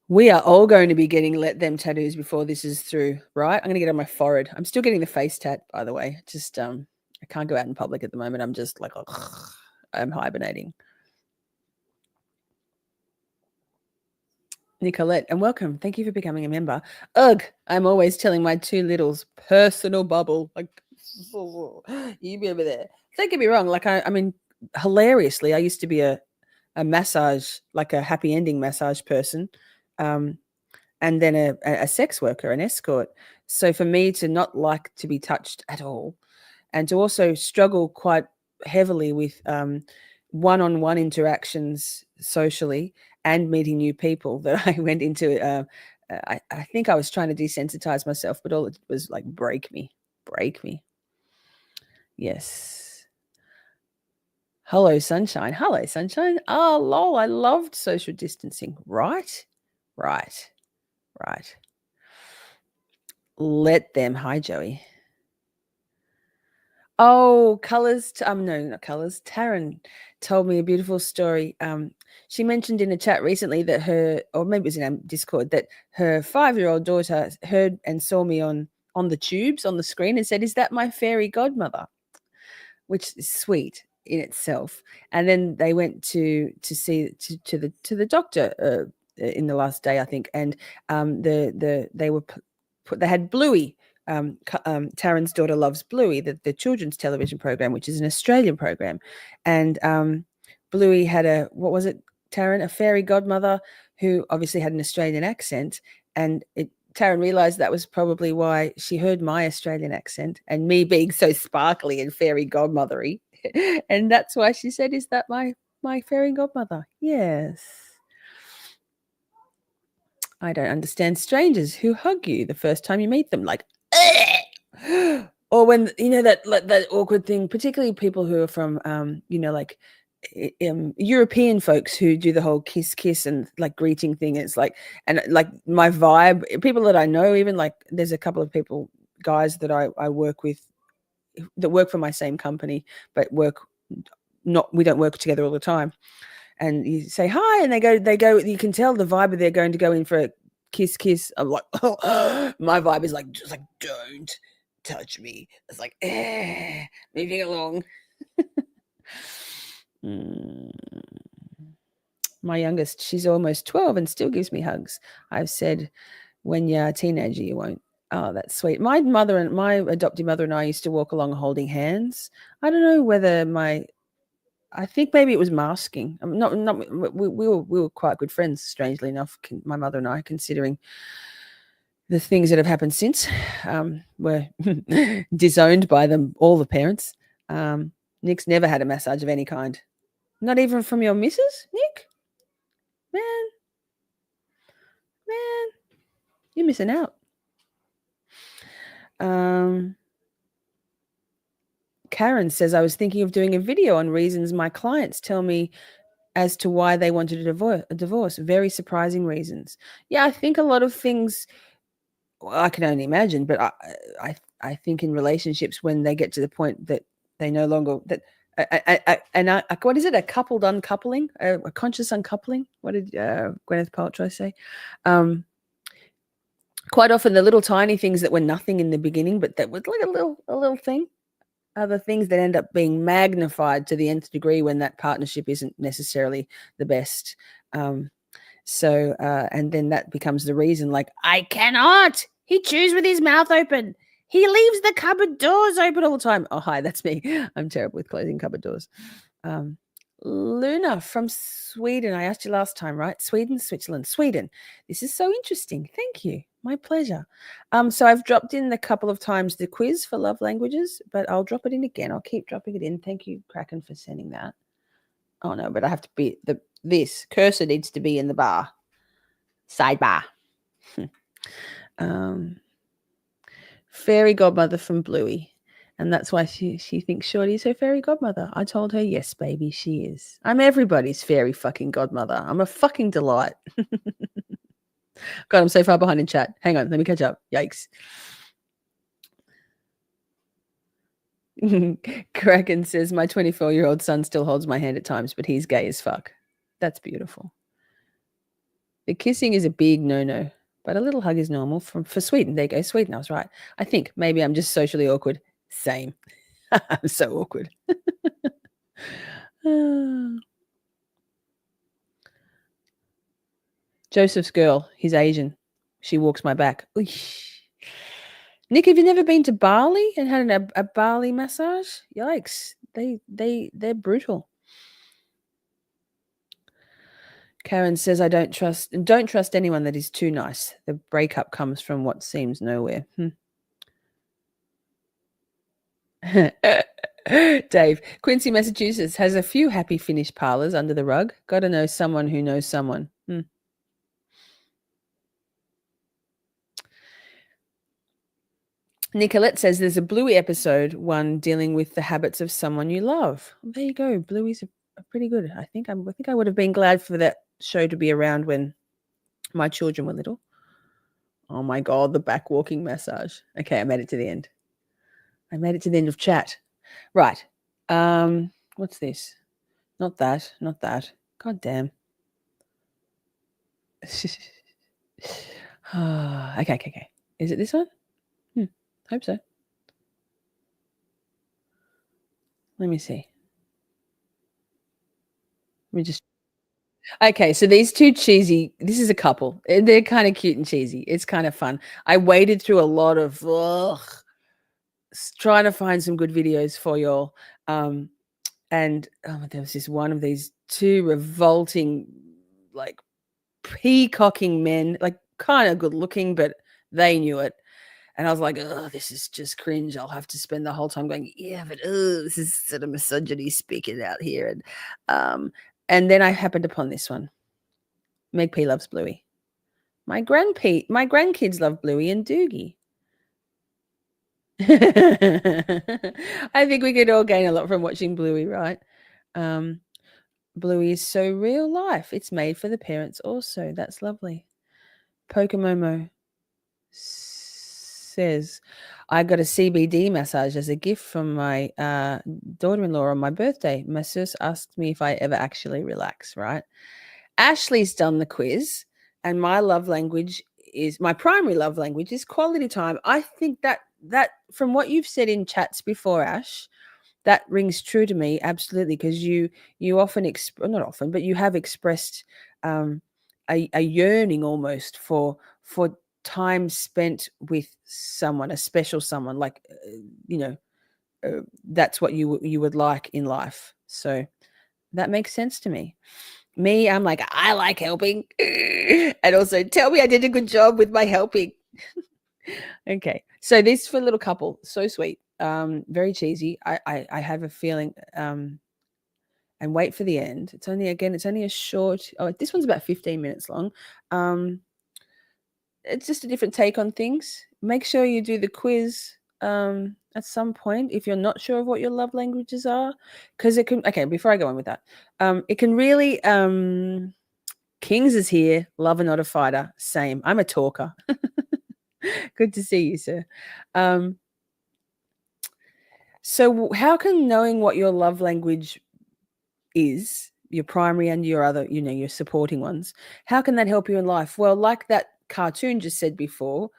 S2: We are all going to be getting let them tattoos before this is through, right? I'm going to get on my forehead. I'm still getting the face tat, by the way. Just I can't go out in public at the moment. I'm just like, I'm hibernating. Nicolette, and welcome. Thank you for becoming a member. Ugh, I'm always telling my two littles, personal bubble. Like, you be over there. Don't get me wrong. Like, I mean, hilariously, I used to be a massage, like a happy ending massage person, and then a sex worker, an escort. So for me to not like to be touched at all, and to also struggle quite heavily with one-on-one interactions socially and meeting new people, that I went into I think I was trying to desensitize myself, but all it did was like break me. Yes. Hello, sunshine. Hello, sunshine. Oh, lol. I loved social distancing. Right. Let them. Hi, Joey. Oh, colors. No, not colors. Taryn told me a beautiful story. She mentioned in a chat recently that or maybe it was in our Discord, that her 5-year-old daughter heard and saw me on the tubes on the screen and said, "Is that my fairy godmother?" Which is sweet in itself. And then they went to see to the doctor in the last day, I think, and they were they had Bluey. Taryn's daughter loves Bluey, the children's television program, which is an Australian program, and Bluey had what was it, Taryn? A fairy godmother who obviously had an Australian accent, and Taryn realized that was probably why she heard my Australian accent and me being so sparkly and fairy godmothery, and that's why she said, "Is that my fairy godmother?" Yes. I don't understand strangers who hug you the first time you meet them, like, or when that awkward thing, particularly people who are from like European folks who do the whole kiss and like greeting thing. It's like, and like my vibe, people that I know, even like there's a couple of guys that I work with that work for my same company, but we don't work together all the time. And you say hi, and they go. You can tell the vibe of they're going to go in for a kiss. I'm like, oh, my vibe is like, just like, don't touch me. It's like, moving along. My youngest, she's almost 12 and still gives me hugs. I've said, when you're a teenager, you won't. Oh, that's sweet. My adoptive mother and I used to walk along holding hands. I don't know whether I think maybe it was masking. We were quite good friends, strangely enough, my mother and I, considering the things that have happened since. We're disowned by all the parents. Nick's never had a massage of any kind. Not even from your missus, Nick? Man, you're missing out. Karen says, I was thinking of doing a video on reasons my clients tell me as to why they wanted a divorce. Very surprising reasons. Yeah, I think a lot of things, well, I can only imagine, but I think in relationships, when they get to the point that they no longer, that what is it? A coupled uncoupling, a conscious uncoupling. What did Gwyneth Paltrow say? Quite often the little tiny things that were nothing in the beginning, but that was like a little thing, are the things that end up being magnified to the nth degree when that partnership isn't necessarily the best. And then that becomes the reason, like, I cannot. He chews with his mouth open. He leaves the cupboard doors open all the time. Oh, hi, that's me. I'm terrible with closing cupboard doors. Luna from Sweden. I asked you last time, right? Sweden, Switzerland, Sweden. This is so interesting. Thank you. My pleasure. So I've dropped in a couple of times the quiz for love languages, but I'll drop it in again. I'll keep dropping it in. Thank you, Kraken, for sending that. Oh no, but I have to be this cursor needs to be in the bar. Sidebar. Fairy godmother from Bluey. And that's why she thinks Shorty is her fairy godmother. I told her, yes, baby, she is. I'm everybody's fairy fucking godmother. I'm a fucking delight. God, I'm so far behind in chat. Hang on, let me catch up. Yikes. Kraken says, my 24-year-old son still holds my hand at times, but he's gay as fuck. That's beautiful. The kissing is a big no-no, but a little hug is normal for Sweden. There you go, Sweden. I was right. I think maybe I'm just socially awkward. Same. I'm so awkward. Joseph's girl. He's Asian. She walks my back. Oosh. Nick, have you never been to Bali and had a Bali massage? Yikes. They're brutal. Karen says, I don't trust anyone that is too nice. The breakup comes from what seems nowhere. Dave, Quincy, Massachusetts has a few happy finish parlors under the rug. Got to know someone who knows someone. Nicolette says there's a Bluey episode one dealing with the habits of someone you love. Well, there you go. Bluey's are pretty good. I think I would have been glad for that show to be around when my children were little. Oh my God, the back walking massage. Okay, I made it to the end. I made it to the end of chat. Right. What's this? Not that. Not that. God damn. Okay. Is it this one? Hope so. Let me see. Let me just. Okay, so these two cheesy. This is a couple. They're kind of cute and cheesy. It's kind of fun. I waded through a lot of trying to find some good videos for y'all. And there was this one of these two revolting, like peacocking men, like kind of good looking, but they knew it. And I was like, oh, this is just cringe. I'll have to spend the whole time going, yeah, but this is sort of misogyny speaking out here. And then I happened upon this one. Meg P loves Bluey. My grandkids love Bluey and Doogie. I think we could all gain a lot from watching Bluey, right? Bluey is so real life. It's made for the parents also. That's lovely. Pokemomo says, I got a CBD massage as a gift from my daughter-in-law on my birthday. Masseuse asked me if I ever actually relax, right? Ashley's done the quiz, and my primary love language is quality time. I think that from what you've said in chats before, Ash, that rings true to me absolutely, because you often not often, but you have expressed a yearning almost for time spent with someone, a special someone, like that's what you would like in life. So that makes sense to me. Me, I'm like, I like helping, and also tell me I did a good job with my helping. Okay, so this for a little couple, so sweet, very cheesy. I have a feeling, and wait for the end. It's only a short. Oh, this one's about 15 minutes long. It's just a different take on things. Make sure you do the quiz at some point if you're not sure of what your love languages are, because it can. Okay, before I go on with that, it can really. Kings is here. Lover, not a fighter. Same. I'm a talker. Good to see you, sir. So how can knowing what your love language is, your primary and your other, your supporting ones, how can that help you in life? Well, like that cartoon just said before,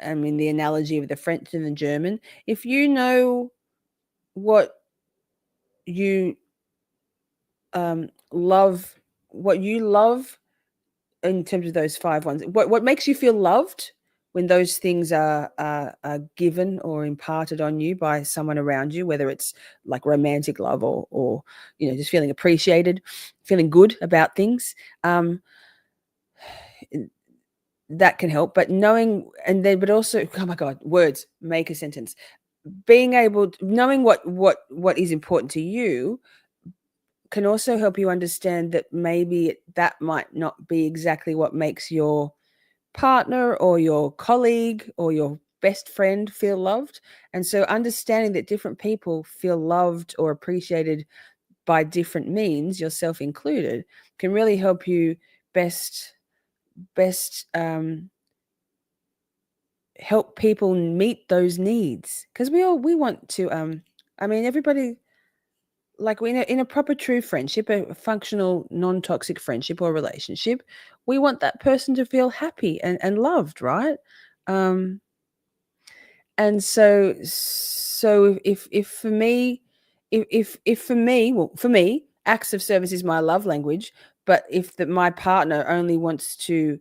S2: I mean, the analogy of the French and the German, if you know what you love, in terms of those 5 ones, what makes you feel loved when those things are given or imparted on you by someone around you, whether it's like romantic love or just feeling appreciated, feeling good about things, that can help. But knowing, but also, oh my God, words make a sentence. Being able to, knowing what is important to you can also help you understand that maybe that might not be exactly what makes your partner or your colleague or your best friend feel loved. And so understanding that different people feel loved or appreciated by different means, yourself included, can really help you best help people meet those needs. Because we want to everybody, like in a proper true friendship, a functional non-toxic friendship or relationship, we want that person to feel happy and loved, right? And so if for me, well, for me, acts of service is my love language. But if my partner only wants to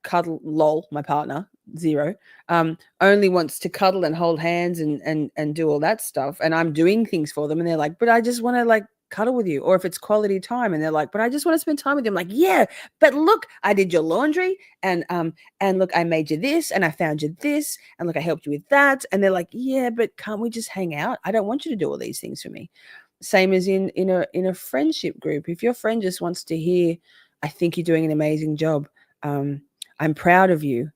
S2: cuddle, my partner, 0, only wants to cuddle and hold hands and do all that stuff, and I'm doing things for them, and they're like, but I just want to like cuddle with you. Or if it's quality time and they're like, but I just want to spend time with you, I'm like, yeah, but look, I did your laundry, and look, I made you this, and I found you this, and look, I helped you with that. And they're like, yeah, but can't we just hang out? I don't want you to do all these things for me. Same as in a friendship group. If your friend just wants to hear, I think you're doing an amazing job, I'm proud of you,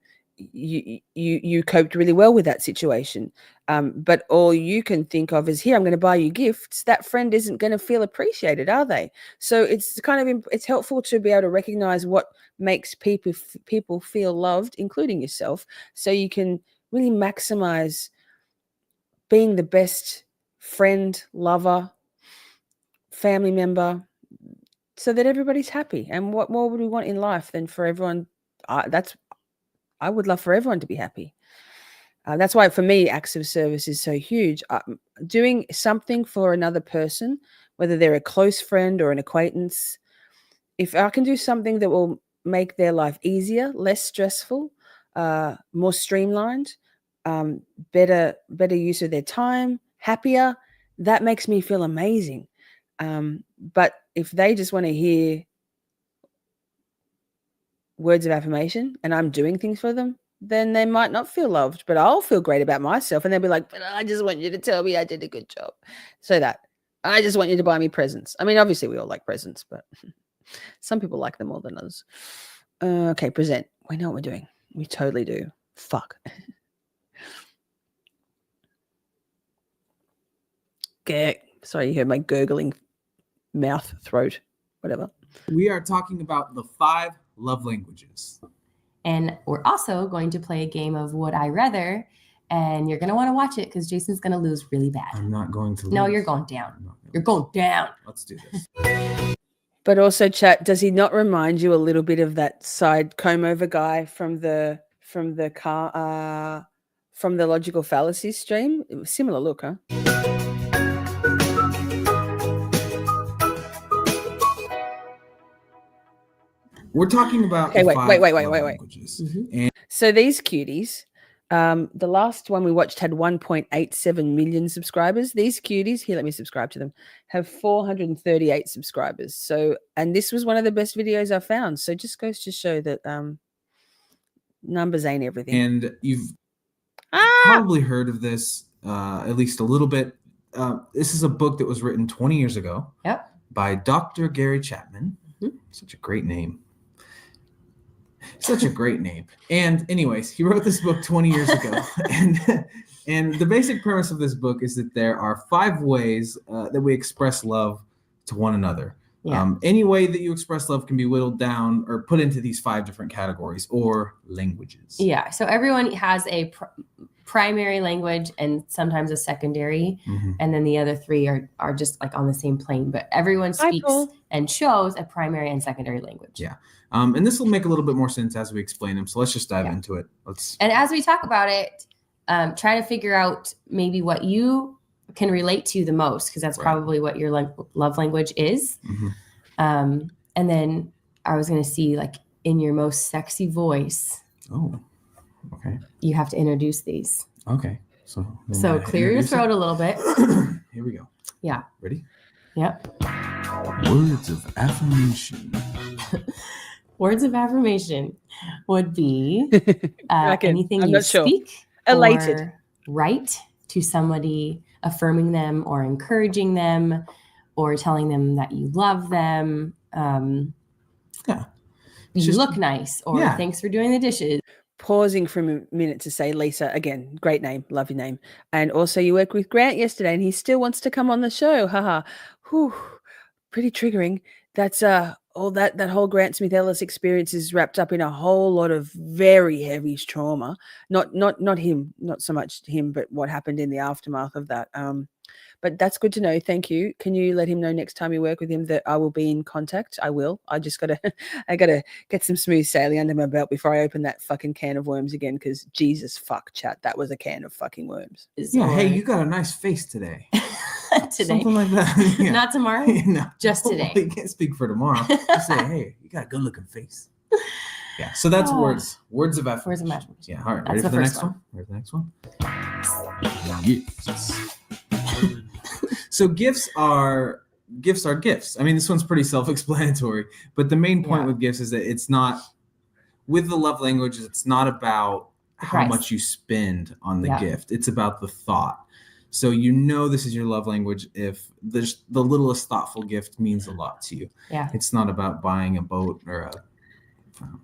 S2: you coped really well with that situation. But all you can think of is, here, I'm going to buy you gifts. That friend isn't going to feel appreciated, are they? So it's kind of, it's helpful to be able to recognize what makes people feel loved, including yourself, so you can really maximize being the best friend, lover, family member, so that everybody's happy. And what more would we want in life than for everyone? I would love for everyone to be happy. That's why, for me, acts of service is so huge. Doing something for another person, whether they're a close friend or an acquaintance, if I can do something that will make their life easier, less stressful, more streamlined, better use of their time, happier, that makes me feel amazing. But if they just want to hear words of affirmation and I'm doing things for them, then they might not feel loved, but I'll feel great about myself. And they'll be like, but I just want you to tell me I did a good job. So that I just want you to buy me presents. I mean, obviously we all like presents, but some people like them more than others. Okay, present. We know what we're doing. We totally do. Fuck. Sorry, you heard my gurgling mouth, throat, whatever.
S4: We are talking about the 5 love languages.
S5: And we're also going to play a game of Would I Rather, and you're going to want to watch it because Jason's going to lose really bad.
S4: I'm not going to lose.
S5: No, you're going down. You're going down.
S4: Let's do this.
S2: But also, chat, does he not remind you a little bit of that side comb over guy from the logical fallacy stream? It was similar look, huh?
S4: We're talking about
S2: Okay, wait.
S4: languages.
S5: Mm-hmm.
S4: And
S2: So these cuties, the last one we watched had 1.87 million subscribers. These cuties, here, let me subscribe to them, have 438 subscribers. So, and this was one of the best videos I found. So just goes to show that numbers ain't everything.
S4: And you've probably heard of this, at least a little bit. This is a book that was written 20 years ago.
S5: Yep.
S4: By Dr. Gary Chapman.
S5: Mm-hmm.
S4: Such a great name. Such a great name. And anyways, he wrote this book 20 years ago. And the basic premise of this book is that there are 5 ways that we express love to one another.
S5: Yeah.
S4: Any way that you express love can be whittled down or put into these 5 different categories or languages.
S5: Yeah. So everyone has a primary language and sometimes a secondary.
S4: Mm-hmm.
S5: And then the other 3 are just like on the same plane. But everyone speaks and shows a primary and secondary language.
S4: Yeah. And this will make a little bit more sense as we explain them. So let's just dive into it.
S5: And as we talk about it, try to figure out maybe what you can relate to the most, because that's probably what your love language is.
S4: Mm-hmm.
S5: And then I was going to see, like, in your most sexy voice.
S4: Oh, okay.
S5: You have to introduce these.
S4: Okay. So
S5: clear your throat a little bit.
S4: Here we go.
S5: Yeah.
S4: Ready?
S5: Yep.
S4: Words of affirmation.
S5: Words of affirmation would be anything you speak
S2: Elated.
S5: or write to somebody, affirming them or encouraging them or telling them that you love them.
S4: Yeah.
S5: You look nice, or thanks for doing the dishes.
S2: Pausing for a minute to say, Lisa, again, great name, love your name. And also you worked with Grant yesterday and he still wants to come on the show. Haha. Whew. Pretty triggering. That's all that whole Grant Smith Ellis experience is wrapped up in a whole lot of very heavy trauma. Not him, not so much him, but what happened in the aftermath of that. But that's good to know. Thank you. Can you let him know next time you work with him that I will be in contact? I will. I gotta get some smooth sailing under my belt before I open that fucking can of worms again. Because Jesus fuck, chat, that was a can of fucking worms.
S4: Yeah. Hey, you got a nice face today.
S5: Today,
S4: something like that. Yeah.
S5: Not tomorrow.
S4: No,
S5: just today.
S4: You can't speak for tomorrow. Just say, hey, you got a good looking face. Yeah. So that's words of affirmation.
S5: Words of affirmation.
S4: Yeah. All right.
S5: That's
S4: Ready for the
S5: first
S4: next one? Ready for the next one? Yes. So gifts are gifts. I mean, this one's pretty self-explanatory, but the main point with gifts is that it's not, with the love languages, it's not about how much you spend on the gift. It's about the thought. So this is your love language if the littlest thoughtful gift means a lot to you.
S5: Yeah.
S4: It's not about buying a boat or a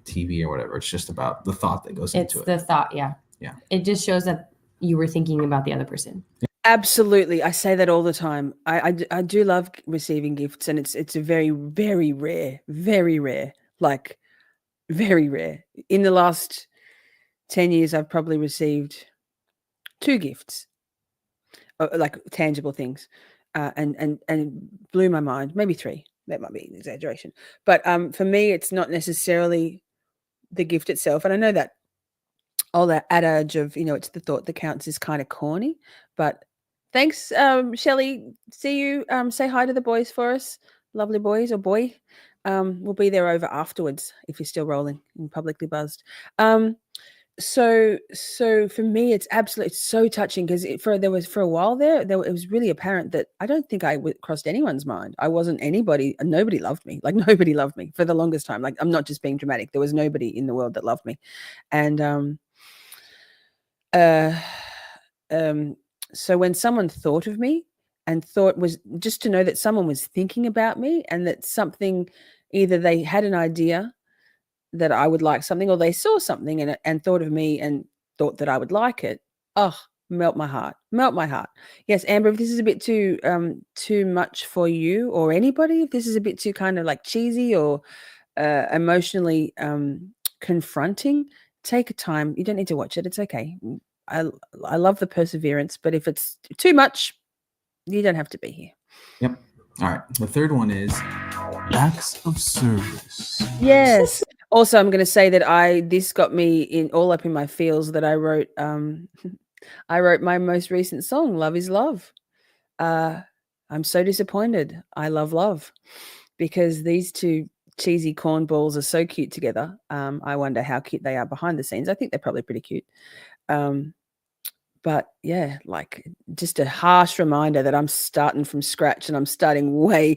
S4: TV or whatever. It's just about the thought that goes
S5: It's
S4: into it.
S5: the thought. Yeah.
S4: Yeah.
S5: It just shows that you were thinking about the other person.
S2: Absolutely. I say that all the time. I do love receiving gifts, and it's a very, very rare, like very rare. In the last 10 years, I've probably received 2 gifts, like tangible things, and blew my mind. Maybe 3. That might be an exaggeration. But for me, it's not necessarily the gift itself. And I know that all that adage of, it's the thought that counts is kind of corny, but thanks, Shelley. See you. Say hi to the boys for us. Lovely boys or boy. We'll be there over afterwards if you're still rolling and publicly buzzed. So for me, it's so touching because for a while there, it was really apparent that I don't think I crossed anyone's mind. I wasn't anybody, and nobody loved me. Like nobody loved me for the longest time. Like I'm not just being dramatic. There was nobody in the world that loved me, and so when someone thought of me and thought was just to know that someone was thinking about me and that something, either they had an idea that I would like something or they saw something and thought of me and thought that I would like it. Oh, melt my heart. Yes, Amber, if this is a bit too much for you or anybody, if this is a bit too kind of like cheesy or emotionally confronting, take a time. You don't need to watch it. It's okay. I love the perseverance, but if it's too much, you don't have to be here.
S4: Yep. All right. The third one is acts of service.
S2: Yes. Also, I'm going to say that this got me all up in my feels that I wrote I wrote my most recent song, Love is Love. I'm so disappointed. I love because these two cheesy cornballs are so cute together. I wonder how cute they are behind the scenes. I think they're probably pretty cute. But yeah, like just a harsh reminder that I'm starting from scratch and I'm starting way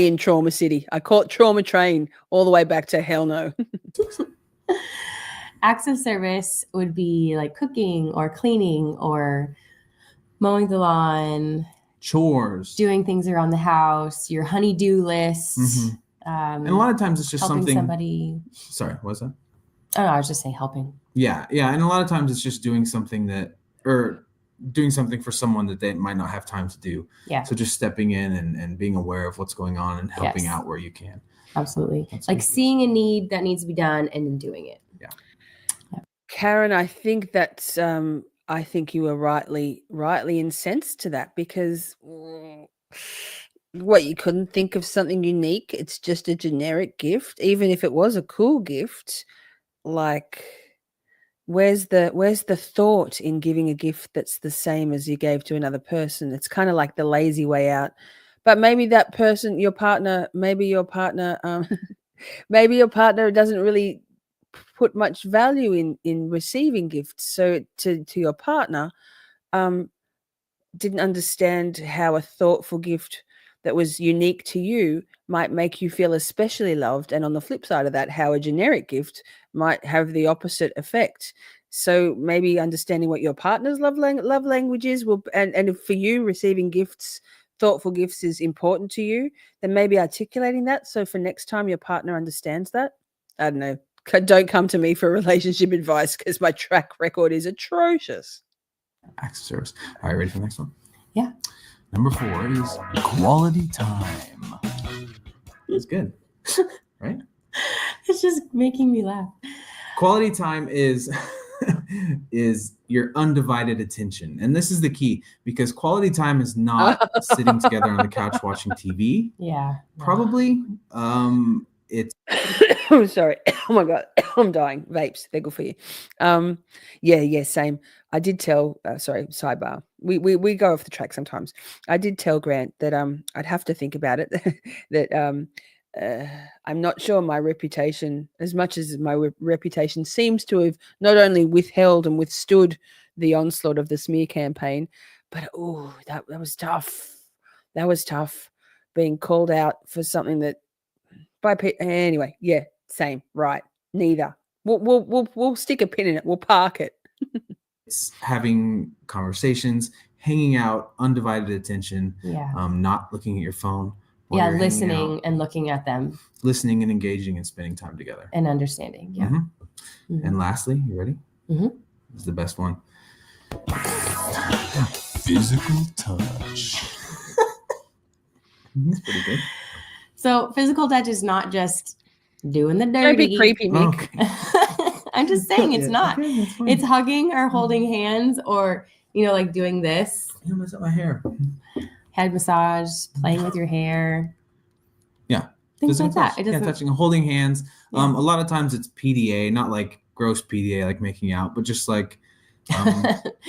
S2: in Trauma City. I call it Trauma Train all the way back to hell no.
S5: Acts of service would be like cooking or cleaning or mowing the lawn,
S4: chores,
S5: doing things around the house, your honey-do list.
S4: Mm-hmm. And a lot of times it's just
S5: helping
S4: something.
S5: Somebody.
S4: Sorry, what was that?
S5: Oh, no, I was just saying helping.
S4: Yeah, and a lot of times it's just doing something for someone that they might not have time to do.
S5: Yeah.
S4: So just stepping in and being aware of what's going on and helping out where you can.
S5: Absolutely. Like seeing a need that needs to be done and then doing it.
S4: Yeah.
S2: Karen, I think that's I think you were rightly incensed to that because what, you couldn't think of something unique? It's just a generic gift, even if it was a cool gift. Like, where's the thought in giving a gift that's the same as you gave to another person? It's kind of like the lazy way out. But maybe that person, maybe your partner doesn't really put much value in receiving gifts. So to your partner, didn't understand how a thoughtful gift that was unique to you might make you feel especially loved. And on the flip side of that, how a generic gift might have the opposite effect. So maybe understanding what your partner's love language is and if for you receiving thoughtful gifts is important to you, then maybe articulating that. So for next time your partner understands that. I don't know. Don't come to me for relationship advice because my track record is atrocious.
S4: Acts of service. All right, ready for the next one?
S5: Yeah.
S4: Number 4 is quality time. It's good, right?
S5: It's just making me laugh.
S4: Quality time is your undivided attention. And this is the key, because quality time is not sitting together on the couch watching TV.
S5: Yeah.
S4: Probably. It's
S2: I'm sorry. Oh my God. I'm dying. Vapes, they're good for you. Yeah, same. I did tell, sorry, sidebar. We go off the track sometimes. I did tell Grant that I'd have to think about it. That I'm not sure my reputation, as much as my reputation seems to have not only withheld and withstood the onslaught of the smear campaign, but that was tough. That was tough, being called out for something that anyway. Yeah, same. Right. Neither. We'll stick a pin in it. We'll park it.
S4: It's having conversations, hanging out, undivided attention.
S5: Yeah.
S4: Not looking at your phone. while you're hanging
S5: listening
S4: out.
S5: and looking at them
S4: Listening and engaging and spending time together.
S5: and understanding. Yeah.
S4: Mhm.
S5: Mhm.
S4: And lastly, you ready?
S5: Mhm.
S4: This is the best one. Physical touch. That's pretty good.
S5: So physical touch is not just doing the
S2: Don't be
S5: dirty.
S2: creepy, Mick.
S4: Oh.
S5: I'm just saying it's
S4: Yeah,
S5: not.
S4: okay, that's fine.
S5: It's hugging or holding hands or, like doing this,
S4: You mess up my hair.
S5: head massage, playing with your hair.
S4: Yeah.
S5: Things
S4: Physical
S5: like that.
S4: touch.
S5: It doesn't.
S4: touching, holding hands.
S5: Yeah.
S4: A lot of times it's PDA, not like gross PDA, like making out, but just like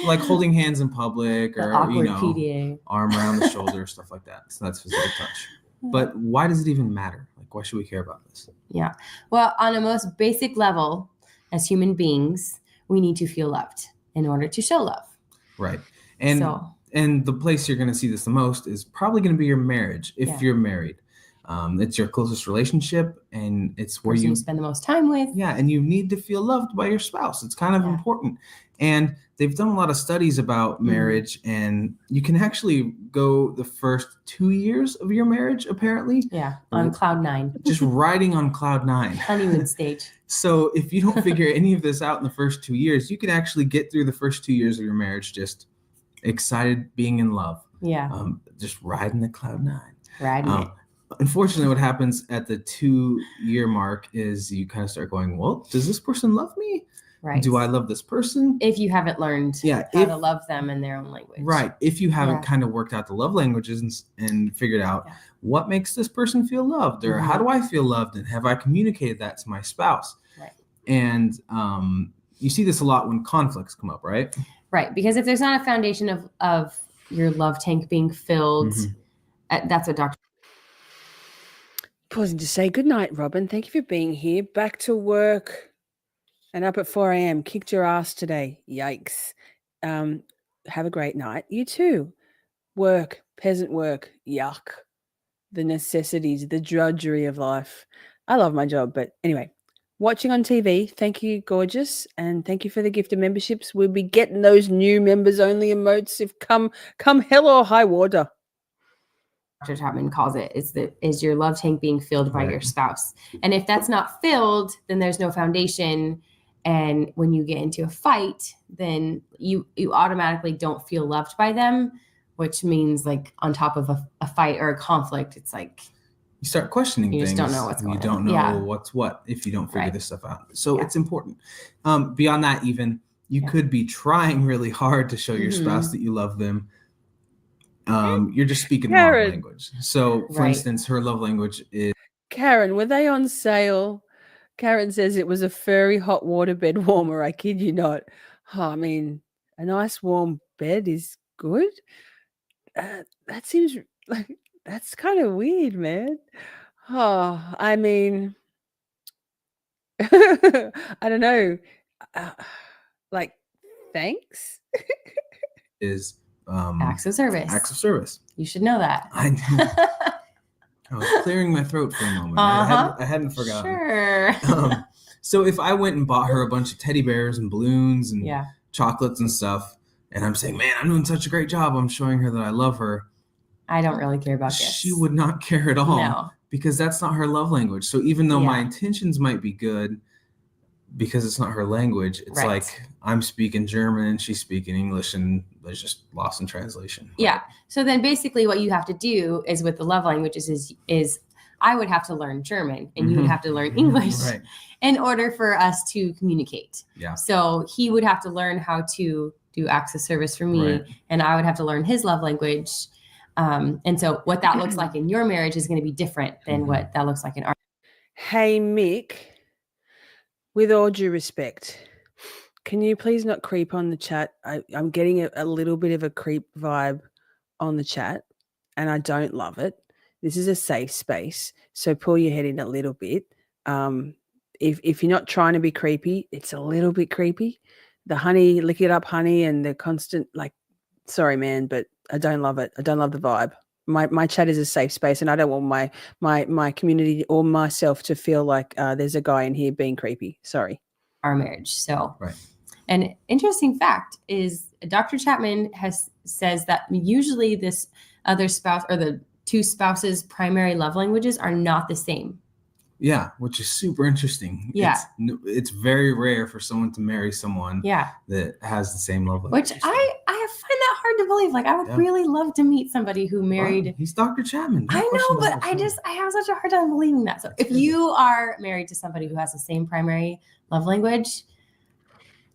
S4: like holding hands in public
S5: The
S4: or
S5: awkward PDA.
S4: arm around the shoulder, stuff like that. So that's physical touch. But why does it even matter? Like, why should we care about this?
S5: Yeah. Well, on a most basic level, as human beings, we need to feel loved in order to show love.
S4: Right. And
S5: So,
S4: and the place you're going to see this the most is probably going to be your marriage if
S5: Yeah.
S4: you're married. It's your closest relationship, and it's where
S5: person you
S4: you
S5: spend the most time with.
S4: yeah, and you need to feel loved by your spouse. It's kind of
S5: Yeah.
S4: important. And they've done a lot of studies about
S5: Mhm.
S4: marriage, and you can actually go the first 2 years of your marriage, apparently,
S5: Yeah. On cloud 9.
S4: just riding on cloud 9.
S5: Honeymoon stage.
S4: So if you don't figure any of this out in the first 2 years, you can actually get through the first 2 years of your marriage just excited, being in love,
S5: Yeah.
S4: just riding the cloud 9.
S5: Riding it.
S4: Unfortunately, what happens at the 2-year mark is you kind of start going, well, does this person love me?
S5: Right.
S4: Do I love this person?
S5: If you haven't learned
S4: Yeah,
S5: how
S4: if-
S5: to love them in their own language.
S4: Right. If you haven't
S5: Yeah.
S4: kind of worked out the love languages and figured out
S5: Yeah.
S4: what makes this person feel loved, or how do I feel loved, and have I communicated that to my spouse?
S5: Right.
S4: And you see this a lot when conflicts come up, right?
S5: Right. Because if there's not a foundation of your love tank being filled,
S4: Mhm.
S5: That's what Dr.
S2: Pausing to say good night, Robin. Thank you for being here. Back to work and up at 4 a.m. Kicked your ass today. Yikes. Have a great night. You too. Work, peasant work. Yuck. The necessities, the drudgery of life. I love my job, but anyway, watching on TV. Thank you, gorgeous, and thank you for the gift of memberships. We'll be getting those new members only emotes if come hell or high water.
S5: Chapman calls it is your love tank being filled by
S4: Right.
S5: your spouse. And if that's not filled, then there's no foundation. And when you get into a fight, then you automatically don't feel loved by them, which means like on top of a fight or a conflict, it's like
S4: You start questioning
S5: You
S4: things.
S5: just don't know what's
S4: and
S5: going
S4: you don't
S5: on.
S4: know
S5: Yeah.
S4: what's what if you don't figure
S5: Right.
S4: this stuff out. So
S5: Yeah.
S4: it's important. Beyond that, even you
S5: Yeah.
S4: could be trying really hard to show your
S5: Mhm.
S4: spouse that you love them. You're just speaking
S2: Karen.
S4: love language. So, for
S5: Right.
S4: instance, her love language is
S2: Karen, were they on sale? Karen says it was a furry hot water bed warmer. I kid you not. Oh, I mean, a nice warm bed is good. That seems like that's kind of weird, man. Oh, I mean, I don't know. Like, thanks.
S5: acts of service.
S4: acts of service.
S5: You should know that.
S4: I was clearing my throat for a moment.
S5: Uh-huh.
S4: I hadn't forgotten.
S5: Sure.
S4: So if I went and bought her a bunch of teddy bears and balloons and
S5: Yeah.
S4: chocolates and stuff, and I'm saying, man, I'm doing such a great job, I'm showing her that I love her,
S5: I don't really care about this.
S4: she would not care at all
S5: No.
S4: because that's not her love language. So even though my
S5: Yeah.
S4: intentions might be good, because it's not her language, it's
S5: Right.
S4: like I'm speaking German and she's speaking English, and there's just lost in translation.
S5: Yeah. So then basically what you have to do is with the love languages is I would have to learn German and you would
S4: Mhm.
S5: have to learn English
S4: Right.
S5: in order for us to communicate.
S4: Yeah.
S5: So he would have to learn how to do acts of service for me,
S4: Right.
S5: and I would have to learn his love language. And so what that looks like in your marriage is going to be different than
S4: Mhm.
S5: what that looks like in our.
S2: Hey, Mick, with all due respect, can you please not creep on the chat? I'm getting a little bit of a creep vibe on the chat, and I don't love it. This is a safe space, so pull your head in a little bit. If you're not trying to be creepy, it's a little bit creepy. The honey, lick it up honey, and the constant, like, sorry, man, but I don't love it. I don't love the vibe. My chat is a safe space, and I don't want my community or myself to feel like there's a guy in here being creepy. Sorry.
S5: Our marriage. So,
S4: Right.
S5: an interesting fact is Dr. Chapman says that usually this other spouse or the two spouses' primary love languages are not the same.
S4: Yeah, which is super interesting.
S5: Yeah.
S4: It's very rare for someone to marry someone
S5: Yeah.
S4: that has the same love
S5: Which
S4: language.
S5: I find that hard to believe. Like, I would
S4: Yeah.
S5: really love to meet somebody who married.
S4: Wow, he's Dr. Chapman. No
S5: I
S4: question
S5: know,
S4: about
S5: but
S4: Dr.
S5: I have such a hard time believing that. So if
S4: crazy.
S5: you are married to somebody who has the same primary love language,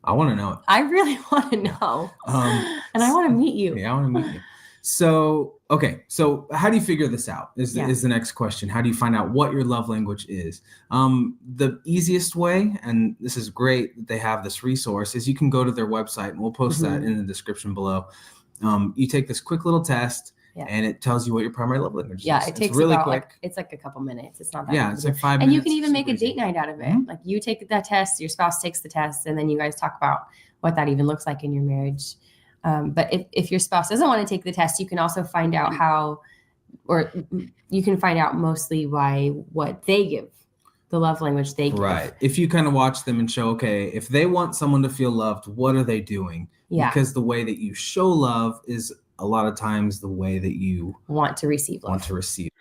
S4: I want to know it.
S5: I really want to know. And I want to meet you.
S4: Yeah, I want to meet you. So, okay. So how do you figure this out is
S5: Yeah.
S4: the next question. How do you find out what your love language is? The easiest way, and this is great that they have this resource, is you can go to their website, and we'll post that in the description below. You take this quick little test, and it tells you what your primary love language is.
S5: Yeah, it takes
S4: it's really
S5: about
S4: quick.
S5: it's like a couple minutes. It's not that
S4: Yeah,
S5: big
S4: it's
S5: of a
S4: like
S5: deal.
S4: 5
S5: And
S4: minutes.
S5: you can even make a
S4: super
S5: date
S4: easy.
S5: night out of it.
S4: Mhm.
S5: Like, you take that test, your spouse takes the test, and then you guys talk about what that even looks like in your marriage. But if your spouse doesn't want to take the test, you can also find out you can find out mostly what they give, the love language they give.
S4: Right. If you kind of watch them and show, okay, if they want someone to feel loved, what are they doing?
S5: Yeah.
S4: Because the way that you show love is a lot of times the way that you
S5: Want to receive love.
S4: want to receive.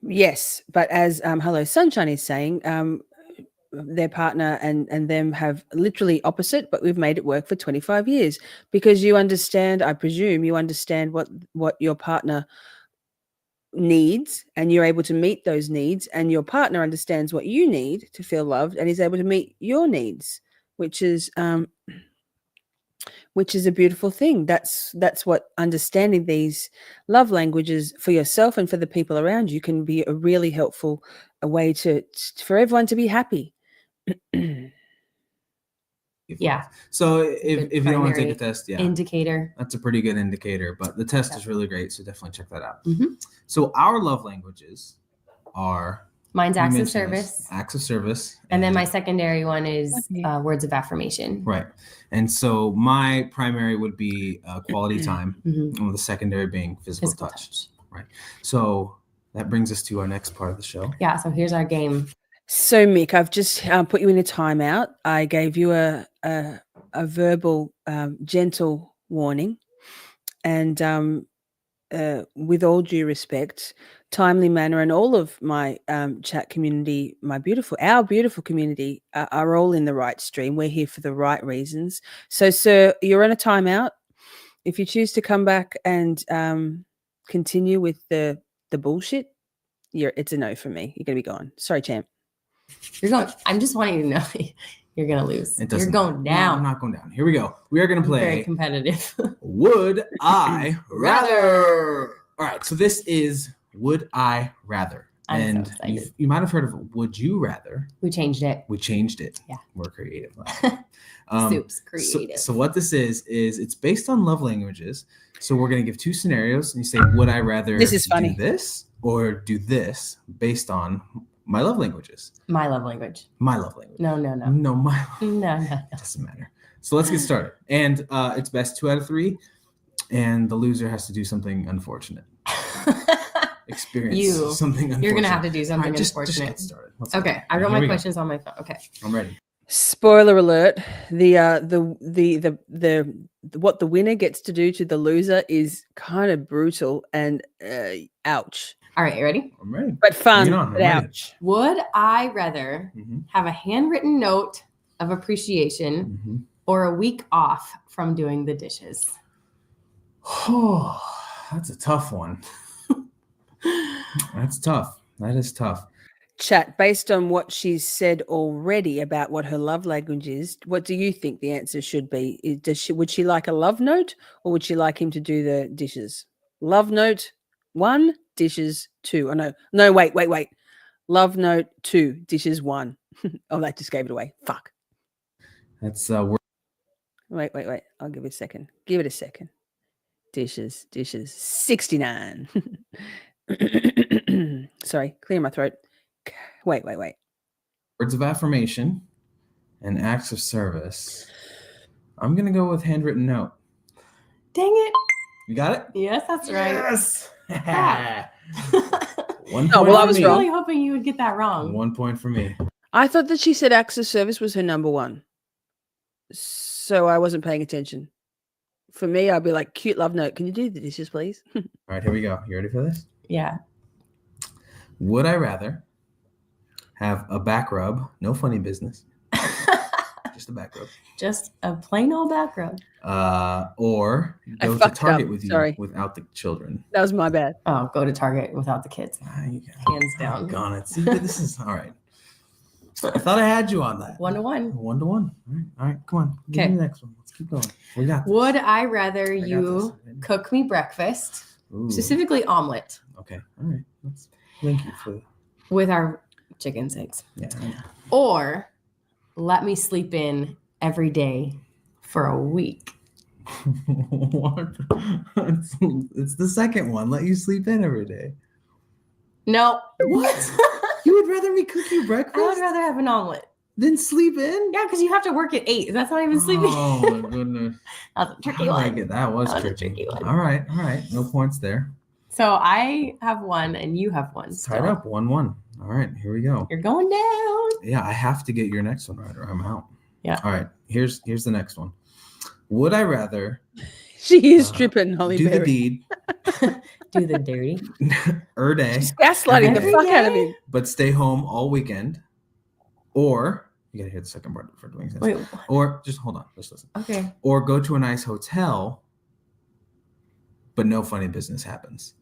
S2: Yes, but as Hello Sunshine is saying, their partner and them have literally opposite, but we've made it work for 25 years because you understand, I presume you understand what your partner needs, and you're able to meet those needs, and your partner understands what you need to feel loved and is able to meet your needs, which is a beautiful thing. That's what understanding these love languages for yourself and for the people around you can be a really helpful way for everyone to be happy.
S5: Yeah.
S4: So if you don't want to take
S5: primary
S4: a test,
S5: Indicator.
S4: that's a pretty good indicator, but the test is really great. So definitely check that out.
S5: Mhm.
S4: So our love languages are
S5: Mine's
S4: you
S5: acts of
S4: mentioned this,
S5: service.
S4: acts of service.
S5: And then my secondary one is words of affirmation.
S4: Right. And so my primary would be quality time,
S5: Mhm.
S4: and the secondary being physical touch. Right. So that brings us to our next part of the show.
S5: Yeah. So here's our game.
S2: So Mick, I've just put you in a timeout. I gave you a verbal gentle warning, and with all due respect, timely manner, and all of my chat community, our beautiful community are all in the right stream. We're here for the right reasons. So, sir, you're on a timeout. If you choose to come back and continue with the bullshit, it's a no for me. You're gonna be gone. Sorry, champ.
S5: You're going. I'm just wanting you to know you're gonna lose.
S4: It
S5: You're
S4: doesn't
S5: going
S4: matter. No,
S5: down.
S4: I'm not going down. Here we go. We are going to
S5: Very
S4: play
S5: competitive.
S4: Would I Rather? All right. So this is Would I Rather?
S5: I'm so
S4: And
S5: excited.
S4: you might have heard of Would You Rather?
S5: We changed it.
S4: We changed it.
S5: Yeah.
S4: We're creative.
S5: Soup's creative.
S4: So what this is it's based on love languages. So we're going to give two scenarios, and you say, would I rather
S2: This is funny.
S4: do this or do this based on my love languages?
S5: My love language.
S4: My love language.
S5: No.
S4: No, my
S5: No.
S4: It doesn't matter. So let's get started. And it's best 2 out of 3. And the loser has to do something unfortunate. Experience something unfortunate.
S5: You're gonna have to do
S4: All
S5: something
S4: right, just
S5: unfortunate.
S4: get started. Let's go.
S5: Okay, I
S4: All
S5: wrote
S4: right, here
S5: my
S4: we go.
S5: questions on my phone. Okay.
S4: I'm ready.
S2: Spoiler alert: the what the winner gets to do to the loser is kind of brutal and ouch,
S5: All right, you ready?
S4: I'm ready.
S2: but fun.
S4: Bring it on,
S2: But
S4: I'm ready.
S2: ouch.
S5: Would I rather
S4: Mhm.
S5: have a handwritten note of appreciation
S4: Mhm.
S5: or a week off from doing the dishes?
S4: Oh, that's a tough one. That's tough. That is tough.
S2: Chat, based on what she's said already about what her love language is, what do you think the answer should be? Would she like a love note, or would she like him to do the dishes? Love note 1, dishes 2. Oh no, wait. Love note 2, dishes 1. Oh, that just gave it away. Fuck.
S4: That's
S2: Wait. I'll give it a second. Give it a second. Dishes 69. Sorry, clear my throat. Wait.
S4: words of affirmation and acts of service. I'm gonna go with handwritten note.
S5: Dang it.
S4: You got it?
S5: Yes, that's right.
S4: Yes.
S5: Ah.
S4: 1
S2: Oh,
S4: point
S2: well, I
S4: for
S2: was
S4: me.
S5: I was
S2: wrong.
S5: really hoping you would get that wrong.
S4: 1 point for me.
S2: I thought that she said acts of service was her number one. So I wasn't paying attention. For me, I'd be like, cute love note. Can you do the dishes, please?
S4: All right, here we go. You ready for this?
S5: Yeah.
S4: Would I rather have a back rub, no funny business, just a back rub,
S5: Just a plain old back rub.
S4: or
S2: I
S4: go to
S2: fucked
S4: Target
S2: up.
S4: with you
S2: Sorry.
S4: without the children?
S2: That was my bad.
S5: Oh, go to Target without the kids.
S4: You
S5: Hands down.
S4: Gone it. See, but this is all right. I thought I had you on that.
S5: 1-to-1.
S4: 1-to-1. All right, come on. Give me
S5: Okay.
S4: the next one. Let's keep going. We got this.
S5: Would I rather
S4: got
S5: you
S4: this.
S5: cook me breakfast,
S4: Ooh.
S5: specifically omelet,
S4: Okay. All right. Let's thank you for
S5: with our chicken eggs,
S4: yeah.
S5: or let me sleep in every day for a week?
S4: What? It's the second one. Let you sleep in every day.
S5: No.
S4: What? You would rather me cook you breakfast
S5: I would rather have an omelet.
S4: than sleep in?
S5: Yeah, because you have to work at 8. That's not even sleeping.
S4: Oh my goodness.
S5: That's a tricky
S4: I
S5: one.
S4: like it. That was
S5: That was a
S4: tricky.
S5: tricky one.
S4: All right. No points there.
S5: So I have one and you have one.
S4: Tied
S5: Still.
S4: up 1-1. All right, here we go.
S5: You're going down.
S4: Yeah, I have to get your next one right or I'm out.
S5: Yeah.
S4: All right, here's the next one. Would I rather
S2: She is tripping, Holly
S4: do the
S2: Berry.
S4: deed
S5: Do the dirty.
S4: day,
S2: She's gaslighting the
S5: Every
S2: fuck out of
S5: day?
S2: him.
S4: but stay home all weekend, or you gotta hear the second part for doing this.
S5: Wait.
S4: Or just hold on, just listen.
S5: Okay.
S4: Or go to a nice hotel, but no funny business happens.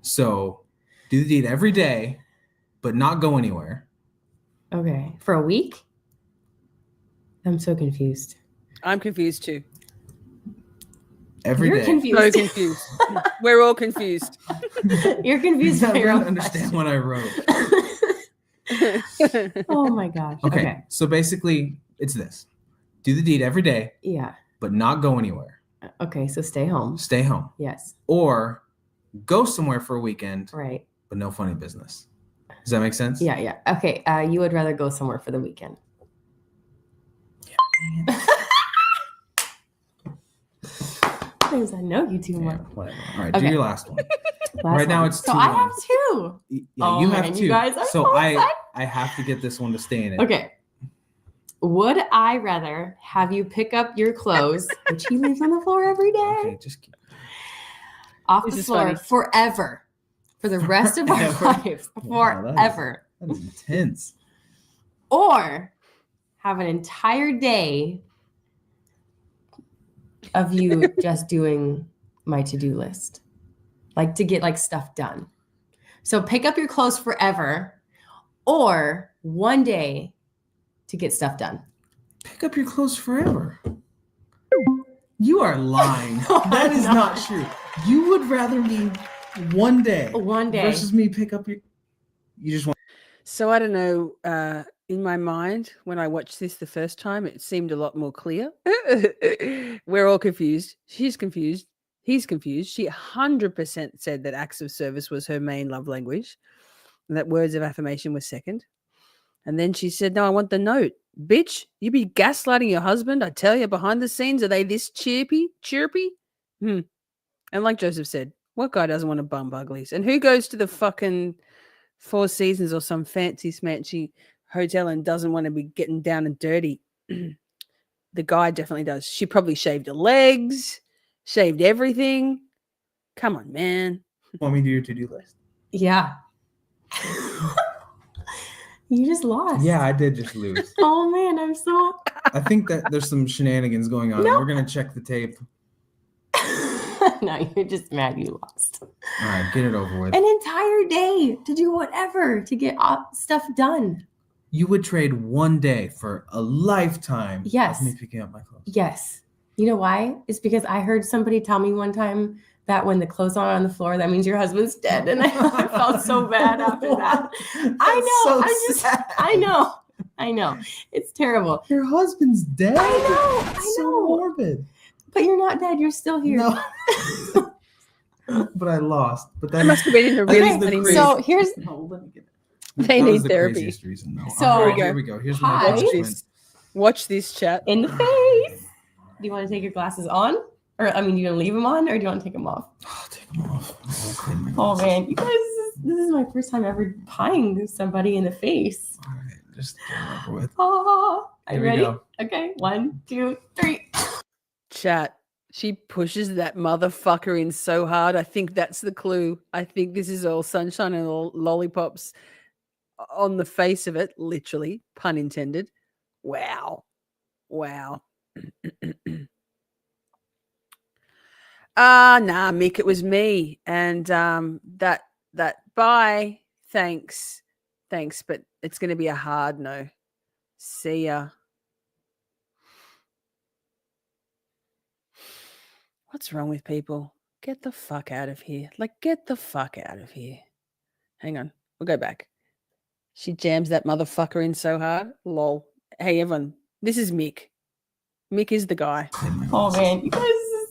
S4: So do the deed every day, but not go anywhere.
S5: Okay. For a week? I'm so confused.
S2: I'm confused too.
S4: Every
S5: You're
S4: day.
S2: So
S5: confused.
S2: confused. We're all confused.
S5: You're confused
S4: I'm
S5: by your
S4: trying
S5: own
S4: to understand
S5: question.
S4: what I wrote.
S5: Oh my gosh.
S4: Okay, so basically it's this. Do the deed every day,
S5: Yeah.
S4: but not go anywhere.
S5: Okay. So stay home.
S4: Stay home.
S5: Yes.
S4: Or go somewhere for a weekend,
S5: Right.
S4: but no funny business. Does that make sense?
S5: Yeah. Yeah. Okay. You would rather go somewhere for the weekend. Because I know you too
S4: Yeah,
S5: much.
S4: whatever. All right, do
S5: Okay.
S4: your last one.
S5: Last
S4: Right now
S5: one.
S4: it's
S5: So
S4: 2-1.
S5: I have 2.
S4: Yeah,
S5: Oh,
S4: you have
S5: man,
S4: 2.
S5: you guys are
S4: so
S5: so excited.
S4: I have to get this one to stay in it.
S5: Okay. Would I rather have you pick up your clothes, which he leaves on the floor every day,
S4: Okay, just keep
S5: off
S2: This
S5: the
S2: is
S5: floor
S2: funny.
S5: forever, for the rest of our
S4: Forever?
S5: lives,
S4: Wow, that is-
S5: forever,
S4: that is intense.
S5: or have an entire day of you just doing my to-do list, like to get like stuff done. So pick up your clothes forever, or one day to get stuff done.
S4: Pick up your clothes forever. You are lying.
S5: No,
S4: That
S5: I'm
S4: is
S5: not.
S4: not true. You would rather me one day
S5: One day.
S4: versus me pick up your. You just want.
S2: So I don't know. In my mind, when I watched this the first time, it seemed a lot more clear. We're all confused. She's confused. He's confused. She 100% said that acts of service was her main love language, and that words of affirmation was second. And then she said, "No, I want the note, bitch. You be gaslighting your husband. I tell you, behind the scenes, are they this chirpy? And like Joseph said, what guy doesn't want to bum uglies? And who goes to the fucking Four Seasons or some fancy smancy hotel and doesn't want to be getting down and dirty? The guy definitely does. She probably shaved her legs, shaved everything. Come on, man.
S4: Want me to do your to-do list?
S5: Yeah. You just lost.
S4: Yeah, I did just lose.
S5: Oh man, I'm so.
S4: I think that there's some shenanigans going on.
S5: No.
S4: We're gonna check the tape.
S5: No, you're just mad you lost.
S4: All right, get it over with.
S5: An entire day to do whatever to get stuff done.
S4: You would trade one day for a lifetime
S5: Yes.
S4: of me picking up my clothes.
S5: Yes. You know why? It's because I heard somebody tell me one time that when the clothes are on the floor, that means your husband's dead. And I felt so bad after that. I know.
S4: That's so sad.
S5: I know. It's terrible.
S4: Your husband's dead.
S5: I
S4: It's so
S5: know.
S4: morbid.
S5: But you're not dead. You're still here.
S4: No. But I lost. But that
S2: They must have been in a
S4: that
S2: really
S4: is the
S2: funny mood.
S4: crazy-
S5: So here's
S4: No, let me get it.
S2: They
S4: That was
S2: need
S4: the
S2: therapy.
S4: craziest reason, though.
S5: So-
S4: All right,
S2: Here
S4: here
S2: we
S4: we go. Here's my
S5: Hi.
S2: Watch
S4: punishment.
S2: this. Watch this chat.
S5: in the face. Do you want to take your glasses on? Or, I mean, you going to leave them on or do you want to take them off?
S4: Oh, take them off. I'll clean my
S5: Oh,
S4: glasses.
S5: man. You guys, this is my first time ever pieing somebody in the face.
S4: All right, just get it over with.
S5: Oh, are
S4: Here
S5: you
S4: we
S5: ready?
S4: go.
S5: Okay. 1, 2, 3.
S2: Chat. She pushes that motherfucker in so hard. I think that's the clue. I think this is all sunshine and all lollipops on the face of it, literally, pun intended. Wow. Wow. Nah, Mick, it was me. And that bye. Thanks, but it's going to be a hard no. See ya. What's wrong with people? Get the fuck out of here. Like, get the fuck out of here. Hang on. We'll go back. She jams that motherfucker in so hard. Lol. Hey, everyone. This is Mick. Mick is the guy.
S5: Oh man, you guys,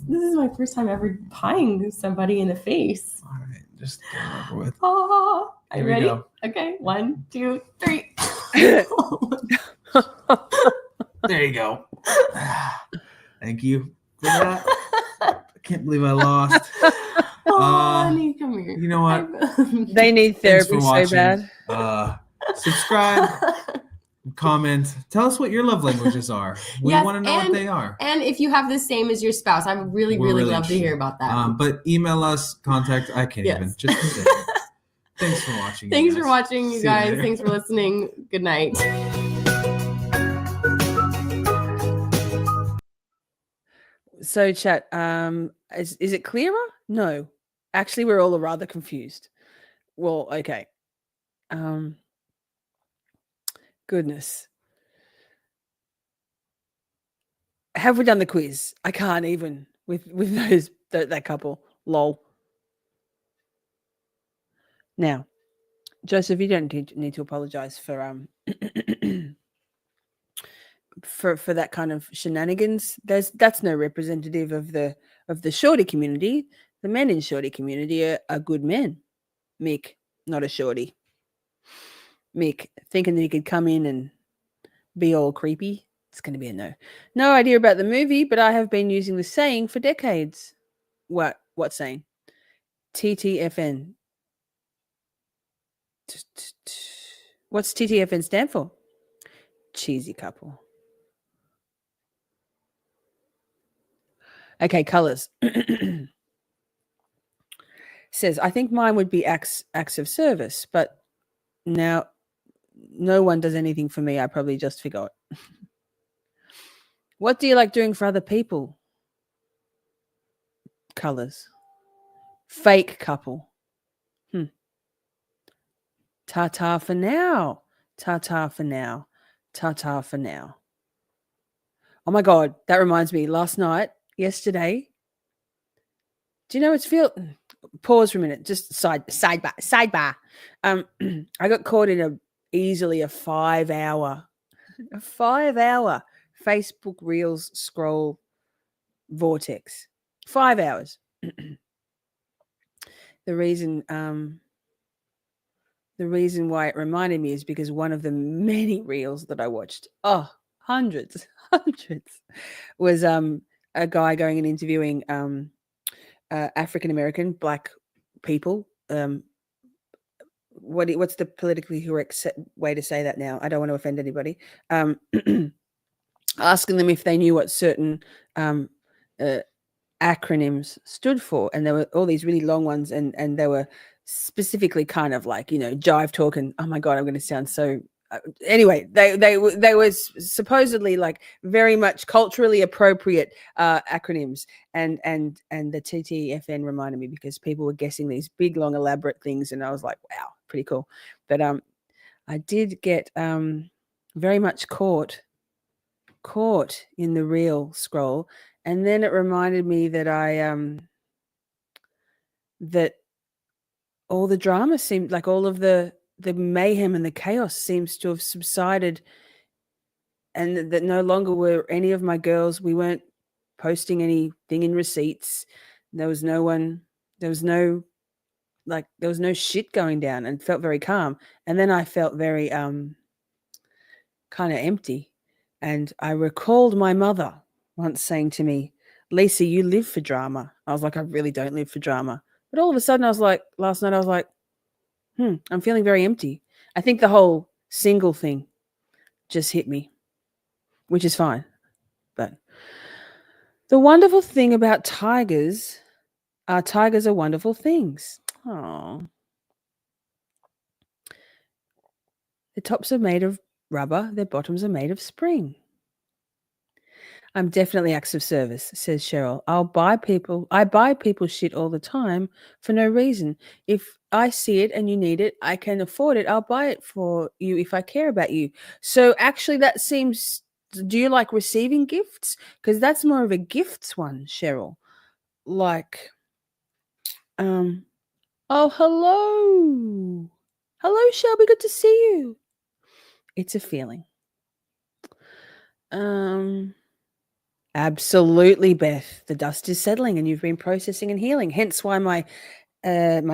S5: this is my first time ever pieing somebody in the face.
S4: All right, just get it over with.
S5: Oh, are you
S4: Here we
S5: ready?
S4: go.
S5: Okay, 1, 2, 3.
S4: There you go. Thank you for that. I can't believe I lost.
S5: Oh, honey, come here.
S4: You know what?
S2: They need
S4: Thanks
S2: therapy
S4: for
S2: so
S4: watching.
S2: bad.
S4: Subscribe, comment, tell us what your love languages are. We
S5: Yes,
S4: want to know what they are.
S5: And if you have the same as your spouse, I would really,
S4: We're
S5: really
S4: really
S5: love to hear about that.
S4: But email us, contact. I can't
S5: Yes.
S4: even. Just say it. Thanks for watching.
S5: Thanks
S4: guys.
S5: for watching, you
S4: See
S5: guys.
S4: later.
S5: Thanks for listening. Good night.
S2: So, chat, is it clearer? No. Actually, we're all rather confused. Well, okay. Goodness. Have we done the quiz? I can't even with those that couple. Lol. Now, Joseph, you don't need to apologize for for that kind of shenanigans. That's no representative of the shorty community. The men in shorty community are good men. Mick, not a shorty. Mick, thinking that he could come in and be all creepy. It's going to be a no. No idea about the movie, but I have been using the saying for decades. What saying? TTFN. What's TTFN stand for? Cheesy couple. Okay, colors. Says, I think mine would be acts of service, but now no one does anything for me. I probably just forgot. What do you like doing for other people? Colors. Fake couple. Ta-ta for now. Ta-ta for now. Ta-ta for now. Oh my God, that reminds me. Yesterday, do you know it's pause for a minute, just sidebar. I got caught in easily a 5-hour Facebook Reels scroll vortex. 5 hours. The reason why it reminded me is because one of the many reels that I watched, hundreds, was a guy going and interviewing African American Black people. What's the politically correct way to say that now? I don't want to offend anybody. Asking them if they knew what certain acronyms stood for, and there were all these really long ones, and they were specifically kind of like, jive talk, and oh my God, I'm going to sound so anyway, they were supposedly like very much culturally appropriate acronyms, and the TTFN reminded me because people were guessing these big long elaborate things, and I was like, wow, pretty cool. But I did get very much caught in the reel scroll, and then it reminded me that that all the drama seemed like all of the mayhem and the chaos seems to have subsided, and that no longer were any of my girls, we weren't posting anything in receipts. There was no shit going down, and felt very calm. And then I felt very kind of empty. And I recalled my mother once saying to me, Lisa, you live for drama. I was like, I really don't live for drama. But all of a sudden, I was like, last night, I was like, I'm feeling very empty. I think the whole single thing just hit me, which is fine. But The wonderful thing about tigers are wonderful things. Oh. Their tops are made of rubber, their bottoms are made of spring. I'm definitely acts of service, says Cheryl. I buy people shit all the time for no reason. If I see it and you need it, I can afford it. I'll buy it for you if I care about you. So actually that seems, do you like receiving gifts? Because that's more of a gifts one, Cheryl. Like, oh, hello. Hello, Shelby. Good to see you. It's a feeling. Absolutely, Beth. The dust is settling and you've been processing and healing. Hence why my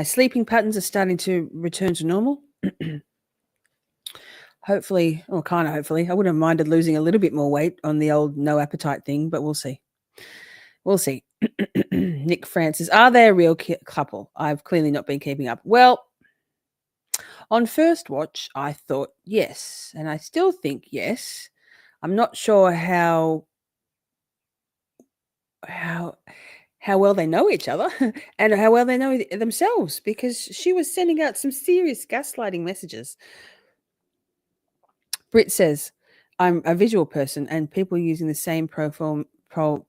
S2: sleeping patterns are starting to return to normal. Hopefully, or kind of hopefully. I wouldn't have minded losing a little bit more weight on the old no appetite thing, but we'll see. We'll see. Nick Francis, are they a real couple? I've clearly not been keeping up. Well, on first watch, I thought yes, and I still think yes. I'm not sure how well they know each other and how well they know themselves, because she was sending out some serious gaslighting messages. Britt says, I'm a visual person and people using the same profile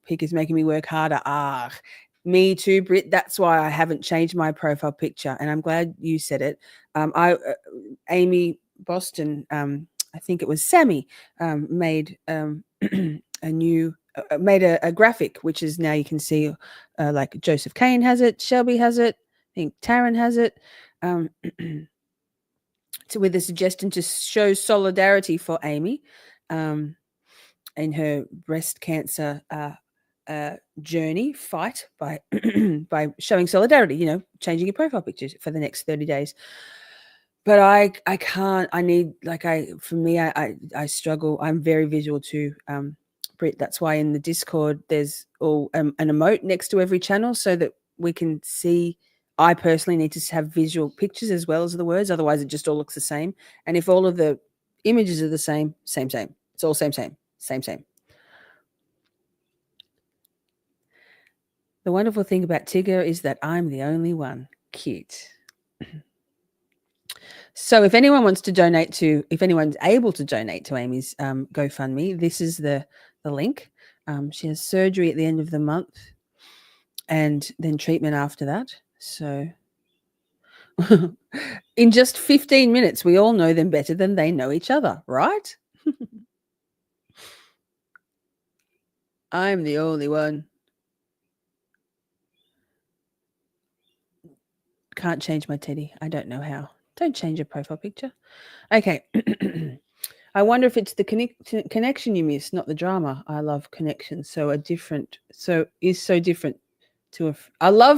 S2: pic is making me work harder. Me too, Britt. That's why I haven't changed my profile picture. And I'm glad you said it. Amy Boston, I think it was Sammy, made made a graphic, which is now you can see like Joseph Kane has it, Shelby has it, I think Taryn has it, with a suggestion to show solidarity for Amy in her breast cancer journey fight by by showing solidarity, changing your profile pictures for the next 30 days. But I can't, for me, I struggle. I'm very visual too, Britt. That's why in the Discord, there's an emote next to every channel so that we can see. I personally need to have visual pictures as well as the words. Otherwise, it just all looks the same. And if all of the images are the same. It's all same. The wonderful thing about Tigger is that I'm the only one. Cute. So if anyone wants to donate if anyone's able to donate to Amy's GoFundMe, this is the link. She has surgery at the end of the month and then treatment after that. So in just 15 minutes, we all know them better than they know each other, right? I'm the only one. Can't change my teddy. I don't know how. Don't change your profile picture. Okay. I wonder if it's the connection you miss, not the drama. I love connection. I love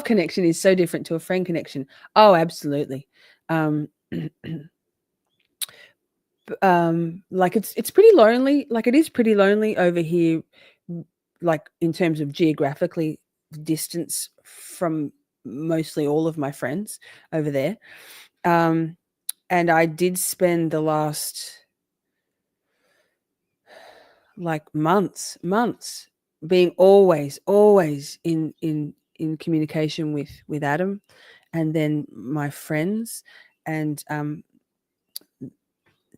S2: connection is so different to a friend connection. Oh, absolutely. Like it's pretty lonely. Like it is pretty lonely over here, like in terms of geographically distance from mostly all of my friends over there. And I did spend the last like months being always in communication with Adam and then my friends, and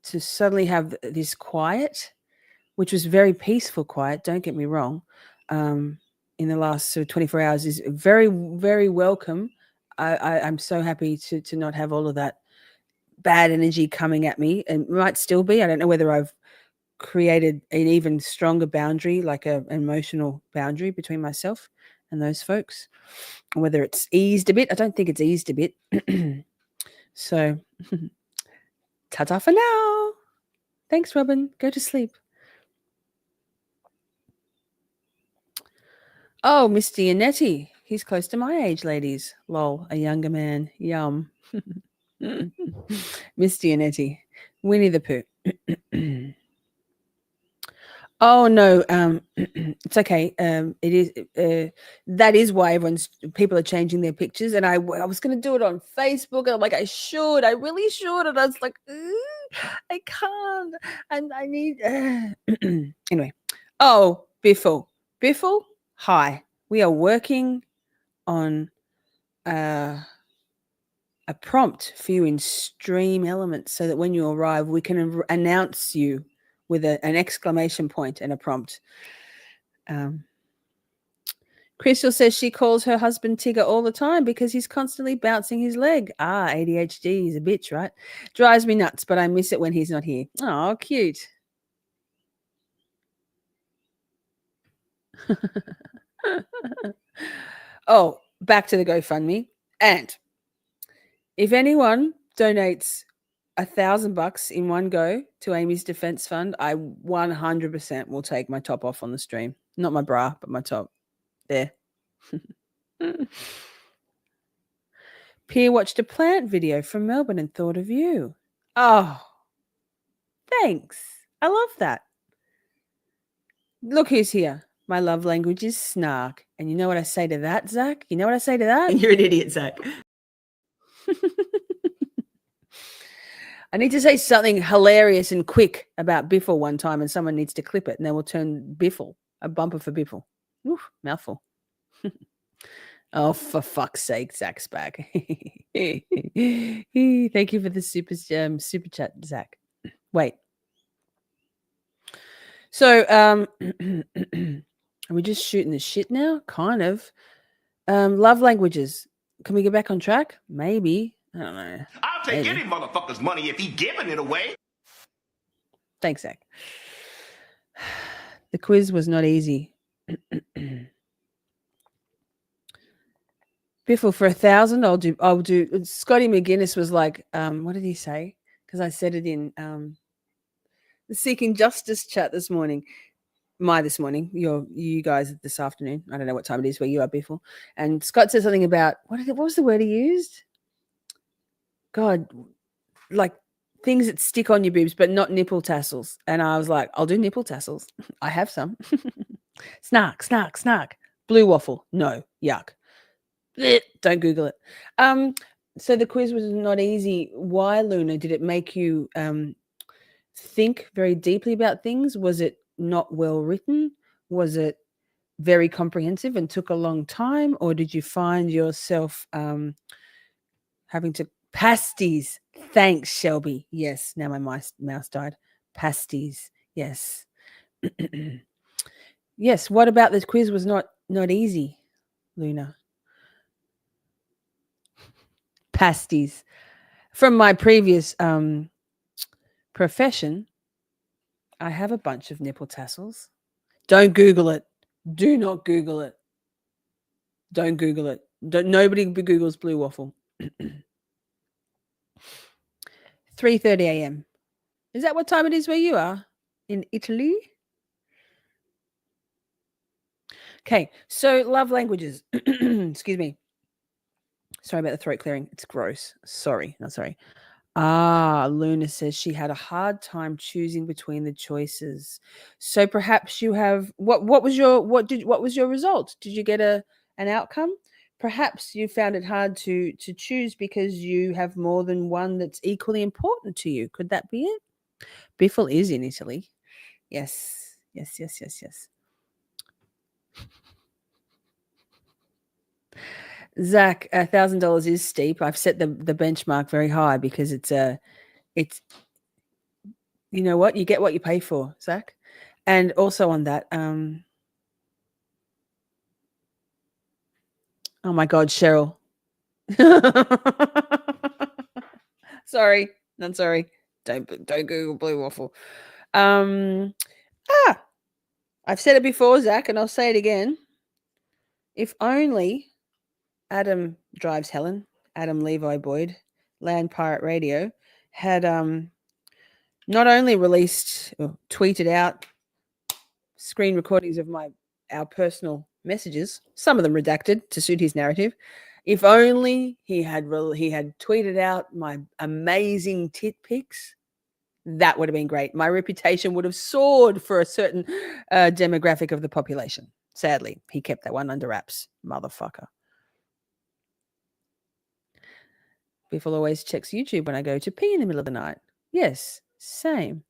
S2: to suddenly have this quiet, which was very peaceful quiet, don't get me wrong, in the last sort of 24 hours is very, very welcome. I'm so happy to not have all of that bad energy coming at me, and might still be. I don't know whether I've created an even stronger boundary, like an emotional boundary between myself and those folks, whether it's eased a bit. I don't think it's eased a bit. So ta-ta for now. Thanks, Robin. Go to sleep. Oh, Mr. Yannetti. He's close to my age, ladies. Lol, a younger man. Yum. Mr. Yannetti. Winnie the Pooh. Oh no, it's okay. It is that is why people are changing their pictures, and I was going to do it on Facebook, and I'm like, I really should, and I was like, I can't, and I need anyway. Oh, Biffle, Hi, we are working on a prompt for you in Stream Elements so that when you arrive, we can announce you with an exclamation point and a prompt. Crystal says she calls her husband Tigger all the time because he's constantly bouncing his leg. ADHD is a bitch, right? Drives me nuts, but I miss it when he's not here. Oh, cute. Oh, back to the GoFundMe. And if anyone donates $1,000 in one go to Amy's Defense Fund, I 100% will take my top off on the stream. Not my bra, but my top. There. Pierre watched a plant video from Melbourne and thought of you. Oh, thanks. I love that. Look who's here. My love language is snark. And you know what I say to that, Zach? You know what I say to that?
S6: You're an idiot, Zach.
S2: I need to say something hilarious and quick about Biffle one time, and someone needs to clip it, and then we'll turn Biffle, a bumper for Biffle. Oof, mouthful. Oh, for fuck's sake, Zach's back. Thank you for the super chat, Zach. Wait. So, are we just shooting the shit now? Kind of. Love languages. Can we get back on track? Maybe. I don't know.
S7: I'll take any motherfucker's money if he giving it away.
S2: Thanks, Zach. The quiz was not easy. Biffle, for 1,000, I'll do. Scotty McGuinness was like, what did he say? Because I said it in the Seeking Justice chat this morning. This morning, you guys this afternoon. I don't know what time it is where you are, Biffle. And Scott said something about what was the word he used? God, like things that stick on your boobs, but not nipple tassels. And I was like, I'll do nipple tassels. I have some. Snark, snark, snark. Blue waffle. No, yuck. Blech, don't Google it. So the quiz was not easy. Why, Luna? Did it make you think very deeply about things? Was it not well written? Was it very comprehensive and took a long time? Or did you find yourself having to pasties? Thanks, Shelby. Yes, now my mouse died. Pasties. Yes. Yes. What about this quiz was not easy, Luna? Pasties. From my previous profession, I have a bunch of nipple tassels. Don't Google it. Do not Google it. Don't Google it. Nobody Googles blue waffle. 3:30 a.m. Is that what time it is where you are? In Italy? Okay, so love languages. Excuse me. Sorry about the throat clearing. It's gross. Sorry, not sorry. Luna says she had a hard time choosing between the choices. So perhaps you have what was your result? Did you get an outcome? Perhaps you found it hard to choose because you have more than one that's equally important to you. Could that be it? Biffle is in Italy. Yes. Zach, $1,000 is steep. I've set the benchmark very high because it's you know what? You get what you pay for, Zach. And also on that, oh my God, Cheryl. Sorry, not sorry. Don't Google blue waffle. I've said it before, Zach, and I'll say it again. If only Adam Drives Helen, Adam Levi Boyd, Land Pirate Radio, had not only released or tweeted out screen recordings of our personal messages, some of them redacted to suit his narrative. If only he had tweeted out my amazing tit pics, that would have been great. My reputation would have soared for a certain demographic of the population. Sadly, he kept that one under wraps, motherfucker. Biffle always checks YouTube when I go to pee in the middle of the night. Yes, same.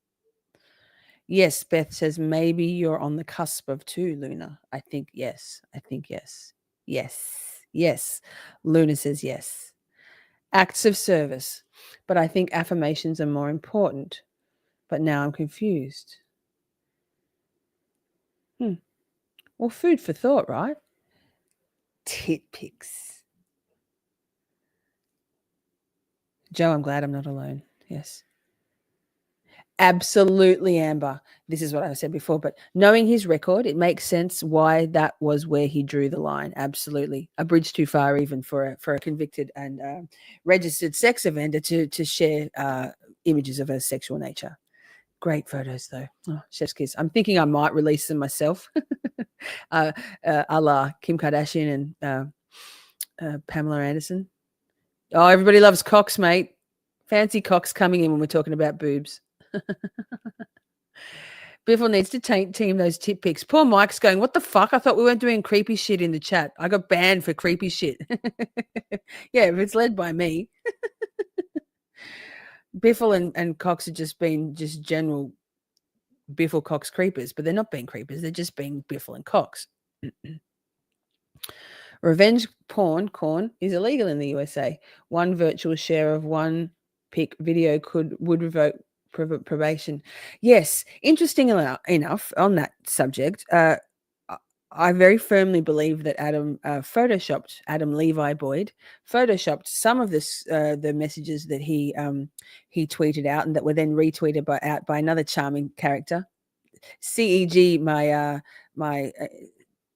S2: Yes, Beth says maybe you're on the cusp of two, Luna. I think yes. Yes. Luna says yes. Acts of service. But I think affirmations are more important. But now I'm confused. Well, food for thought, right? Tit pics. Joe, I'm glad I'm not alone. Yes. Absolutely, Amber. This is what I said before, but knowing his record, it makes sense why that was where he drew the line. Absolutely. A bridge too far even for a convicted and registered sex offender to share images of a sexual nature. Great photos, though. Oh, chef's kiss. I'm thinking I might release them myself, a la Kim Kardashian and Pamela Anderson. Oh, everybody loves cocks, mate. Fancy cocks coming in when we're talking about boobs. Biffle needs to team those tip pics. Poor Mike's going, what the fuck? I thought we weren't doing creepy shit in the chat. I got banned for creepy shit. Yeah, if it's led by me. Biffle and Cox have just been just general Biffle Cox creepers, but they're not being creepers. They're just being Biffle and Cox. Revenge porn is illegal in the USA. One virtual share of one pic video would revoke probation. Yes, interesting enough on that subject. I very firmly believe that Adam Levi Boyd photoshopped some of this the messages that he tweeted out and that were then retweeted by another charming character. CEG, my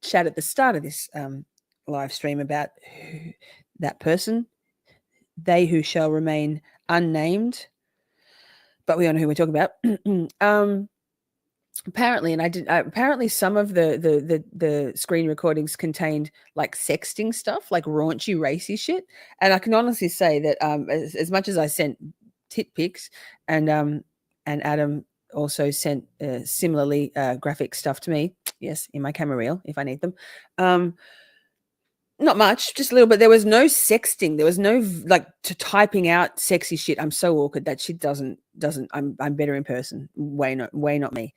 S2: chat at the start of this live stream about that person, they who shall remain unnamed, but we all know who we're talking about. Apparently, and apparently some of the screen recordings contained like sexting stuff, like raunchy, racy shit. And I can honestly say that as much as I sent tit pics, and Adam also sent similarly graphic stuff to me. Yes, in my camera reel if I need them. Not much, just a little bit. There was no sexting. There was no like to typing out sexy shit. I'm so awkward. That shit doesn't. I'm better in person. Way not me.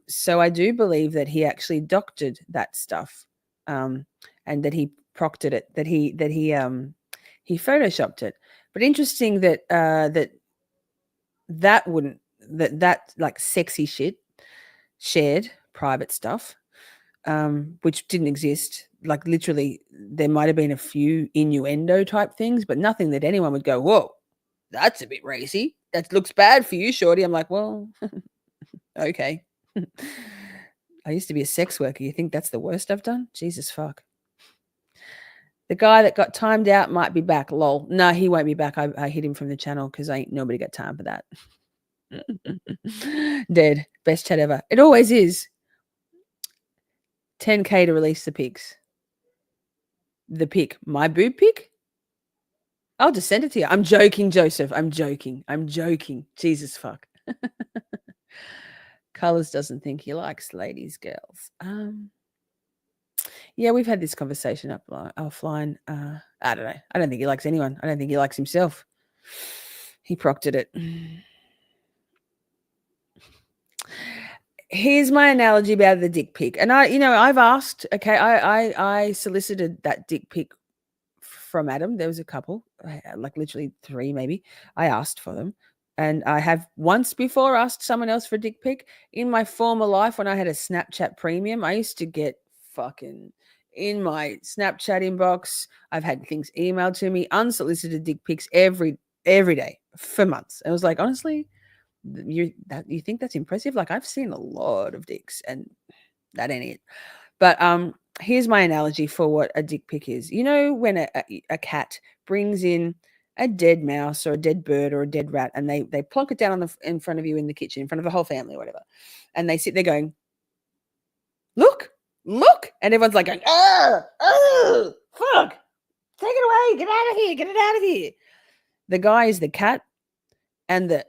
S2: So I do believe that he actually doctored that stuff, and that he proctored it. That he photoshopped it. But interesting that that wouldn't that like sexy shit shared private stuff, which didn't exist. Like literally, there might have been a few innuendo type things, but nothing that anyone would go, whoa, that's a bit racy. That looks bad for you, Shorty. I'm like, well, okay. I used to be a sex worker. You think that's the worst I've done? Jesus fuck. The guy that got timed out might be back. Lol. No, he won't be back. I hit him from the channel because ain't nobody got time for that. Dead. Best chat ever. It always is. 10K to release the pics. The pic. My boob pic? I'll just send it to you. I'm joking, Joseph. I'm joking. Jesus fuck. Colors doesn't think he likes ladies, girls. Yeah, we've had this conversation offline. I don't know. I don't think he likes anyone. I don't think he likes himself. He proctored it. Here's my analogy about the dick pic. And I've asked, okay, I solicited that dick pic from Adam. There was a couple, like literally 3 maybe. I asked for them. And I have once before asked someone else for a dick pic. In my former life, when I had a Snapchat premium, I used to get fucking in my Snapchat inbox. I've had things emailed to me, unsolicited dick pics every day for months. And I was like, honestly, you think that's impressive? Like I've seen a lot of dicks and that ain't it. But here's my analogy for what a dick pic is. You know, when a cat brings in a dead mouse or a dead bird or a dead rat and they plonk it down in front of you in the kitchen, in front of the whole family or whatever. And they sit there going, look. And everyone's like going, oh, fuck. Take it away. Get out of here. The guy is the cat and the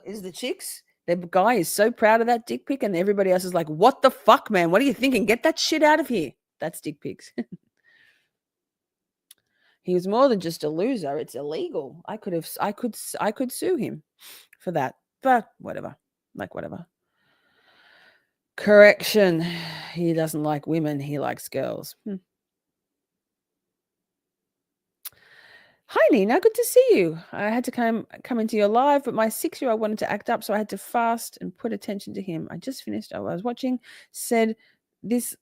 S2: is the chicks. The guy is so proud of that dick pic and everybody else is like, what the fuck, man? What are you thinking? Get that shit out of here. That's dick pics. He was more than just a loser. It's illegal. I could sue him for that. But whatever. Correction. He doesn't like women. He likes girls. Hi, Nina. Good to see you. I had to come into your live, but my 6-year-old wanted to act up, so I had to fast and put attention to him. I just finished. I was watching. Said this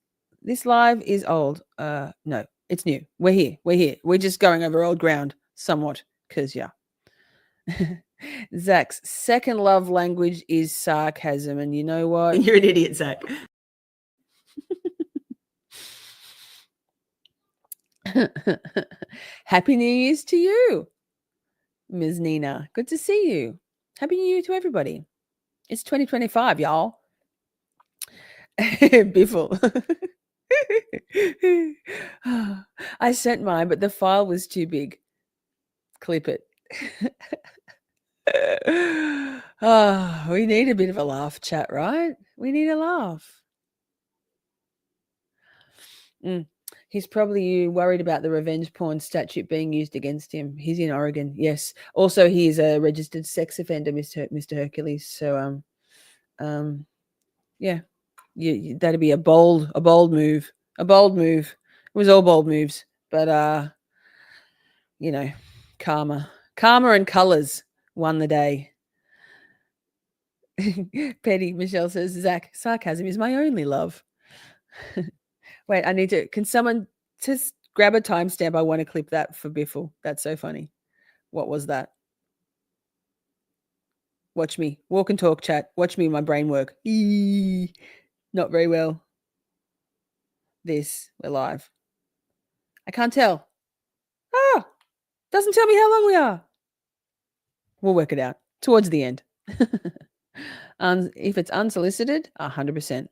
S2: live is old. No, it's new. We're here. We're just going over old ground somewhat, because yeah. Zach's second love language is sarcasm, and you know what?
S6: You're an idiot, Zach.
S2: Happy New Year's to you, Ms. Nina. Good to see you. Happy New Year to everybody. It's 2025, y'all. Biffle. I sent mine, but the file was too big. Clip it. We need a bit of a laugh, chat, right? We need a laugh. He's probably worried about the revenge porn statute being used against him. He's in Oregon, yes. Also, he is a registered sex offender, Mr. Hercules. So, yeah, that'd be a bold move. A bold move. It was all bold moves, but you know, karma and colors won the day. Petty Michelle says, Zach, sarcasm is my only love. Wait, can someone just grab a timestamp? I want to clip that for Biffle. That's so funny. What was that? Watch me. Walk and talk, chat. Watch me, my brain work. Not very well. We're live. I can't tell. Doesn't tell me how long we are. We'll work it out towards the end. If it's unsolicited, 100%.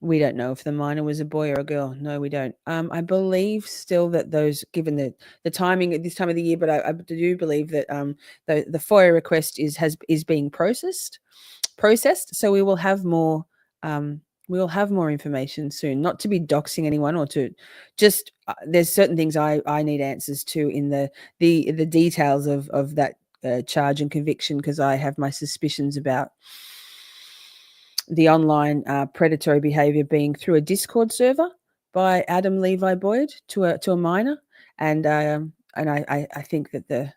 S2: We don't know if the minor was a boy or a girl. No, we don't. I believe still that those, given the timing at this time of the year, but I do believe that the FOIA request is being processed. So we will have more. We will have more information soon. Not to be doxing anyone, or to just there's certain things I need answers to in the details of that charge and conviction, because I have my suspicions about the online predatory behavior being through a Discord server by Adam Levi Boyd to a minor, and I think that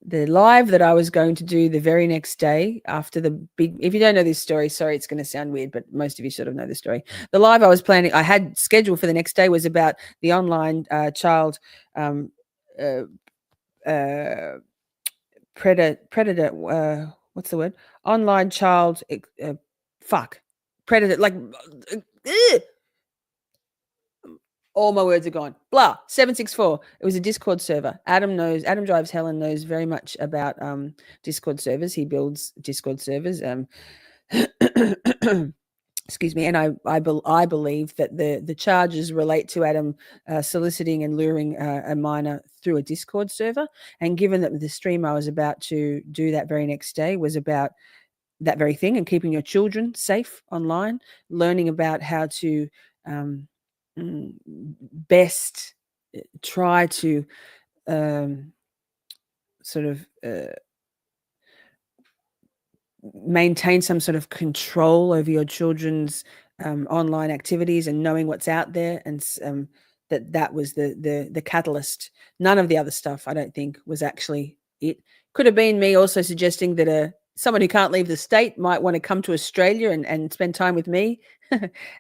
S2: the live that I was going to do the very next day after the big, if you don't know this story, sorry, it's going to sound weird, but most of you sort of know the story. The live I had scheduled for the next day was about the online child predator, what's the word? Online child, predator, like, all my words are gone. Blah, 764. It was a Discord server. Adam drives Helen knows very much about Discord servers. He builds Discord servers. Excuse me. And I believe that the charges relate to Adam soliciting and luring a minor through a Discord server. And given that the stream I was about to do that very next day was about that very thing, and keeping your children safe online, learning about how to best try to sort of maintain some sort of control over your children's online activities, and knowing what's out there, and that was the catalyst. None of the other stuff, I don't think, was actually it. Could have been me also suggesting that someone who can't leave the state might want to come to Australia and spend time with me.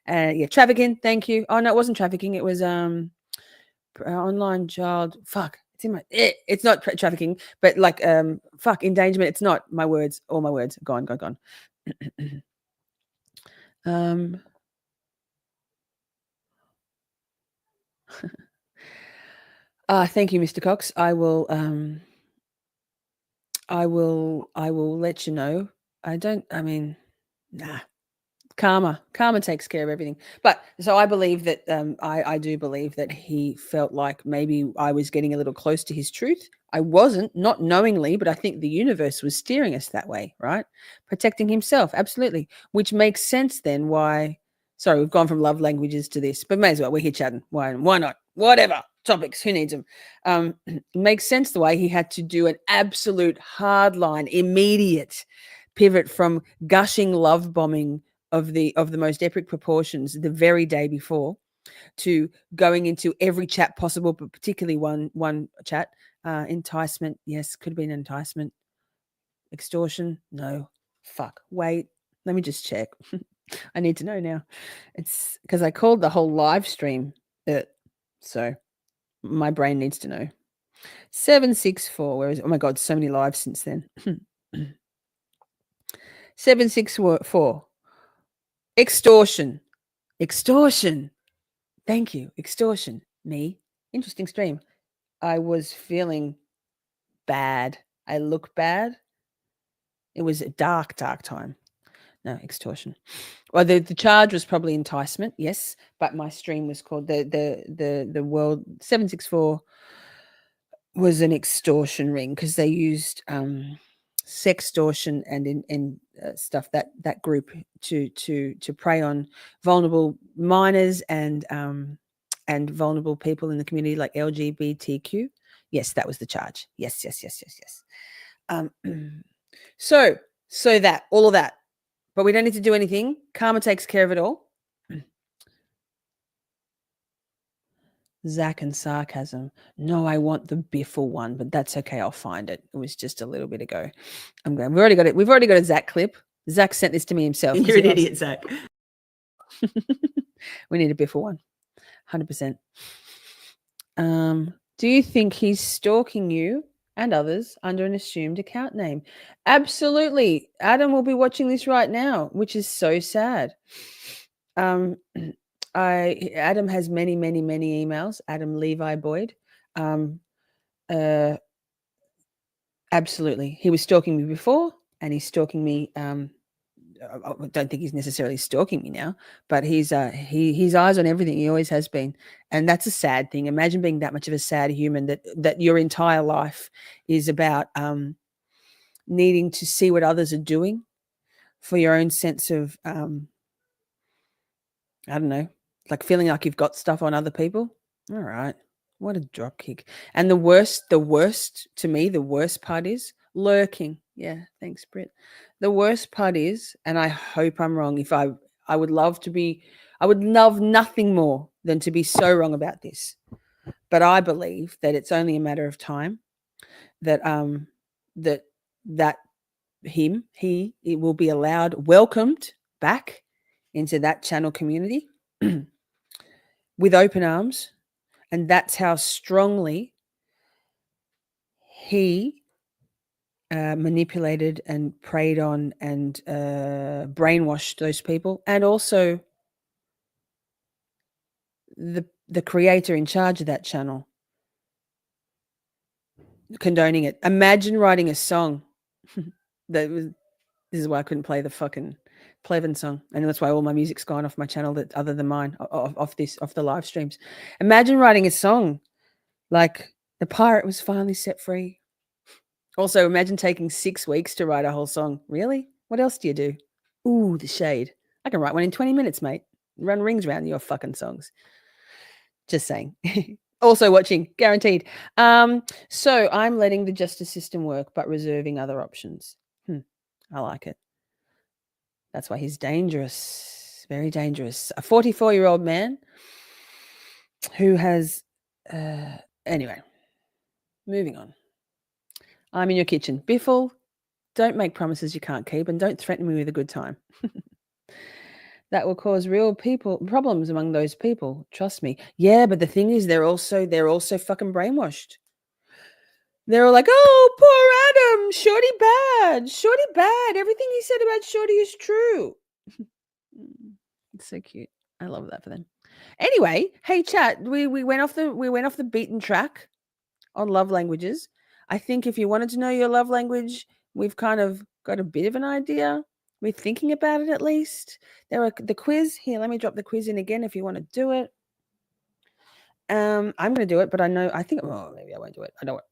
S2: Yeah, trafficking. Thank you. Oh no, it wasn't trafficking. It was online child. Fuck. It's in my. It's not trafficking, but like endangerment. It's not my words. All my words gone. Thank you, Mr. Cox. I will let you know. Nah. Karma takes care of everything. But so I believe that I do believe that he felt like maybe I was getting a little close to his truth. I wasn't, not knowingly, but I think the universe was steering us that way, right? Protecting himself, absolutely. Which makes sense then why. Sorry, we've gone from love languages to this, but may as well. We're here chatting. Why not? Whatever. topics. Who needs them? It makes sense the way he had to do an absolute hardline, immediate pivot from gushing love bombing of the most epic proportions the very day before to going into every chat possible, but particularly one chat. Enticement, yes, could have been enticement. Extortion, no. Fuck. Wait, let me just check. I need to know now. It's because I called the whole live stream it, so my brain needs to know. 764. Where is it? Oh my god, so many lives since then. 764. Extortion. Extortion. Thank you. Extortion. Me. Interesting stream. I was feeling bad. I look bad. It was a dark time. No, extortion. Well, the charge was probably enticement, yes, but my stream was called the World 764 was an extortion ring because they used sextortion and in stuff that group to prey on vulnerable minors and vulnerable people in the community like LGBTQ. Yes, that was the charge. Yes. So that all of that, but we don't need to do anything. Karma takes care of it all. Zach and sarcasm. No, I want the biffle one, but that's okay. I'll find it. It was just a little bit ago. I'm going. We've already got it. We've already got a Zach clip. Zach sent this to me himself.
S6: You're an idiot, Zach.
S2: We need a biffle one. 100%. Do you think he's stalking you and others under an assumed account name? Absolutely. Adam will be watching this right now, which is so sad. Adam has many emails. Adam Levi Boyd. Absolutely. He was stalking me before and he's stalking me. I don't think he's necessarily stalking me now, but he's eyes on everything. He always has been. And that's a sad thing. Imagine being that much of a sad human that your entire life is about needing to see what others are doing for your own sense of, I don't know, like feeling like you've got stuff on other people. All right. What a drop kick. And the worst to me, the worst part is lurking. Yeah. Thanks, Britt. The worst part is, and I hope I'm wrong, if I would love nothing more than to be so wrong about this. But I believe that it's only a matter of time that he will be welcomed back into that channel community with open arms. And that's how strongly he manipulated and preyed on and brainwashed those people, and also the creator in charge of that channel condoning it. Imagine writing a song this is why I couldn't play the fucking Plevin song, and that's why all my music's gone off my channel that other than mine off the live streams. Imagine writing a song like the pirate was finally set free. Also, imagine taking 6 weeks to write a whole song. Really? What else do you do? Ooh, the shade. I can write one in 20 minutes, mate. Run rings around your fucking songs. Just saying. Also watching, guaranteed. So I'm letting the justice system work, but reserving other options. I like it. That's why he's dangerous. Very dangerous. A 44-year-old man who has... anyway, moving on. I'm in your kitchen. Biffle, don't make promises you can't keep and don't threaten me with a good time. That will cause real problems among those people. Trust me. Yeah, but the thing is they're also fucking brainwashed. They're all like, oh, poor Adam, Shorty bad. Everything he said about Shorty is true. It's so cute. I love that for them. Anyway, hey chat, we went off the beaten track on love languages. I think if you wanted to know your love language, we've kind of got a bit of an idea. We're thinking about it at least. There are the quiz here. Let me drop the quiz in again if you want to do it. I'm going to do it, but maybe I won't do it. I don't want.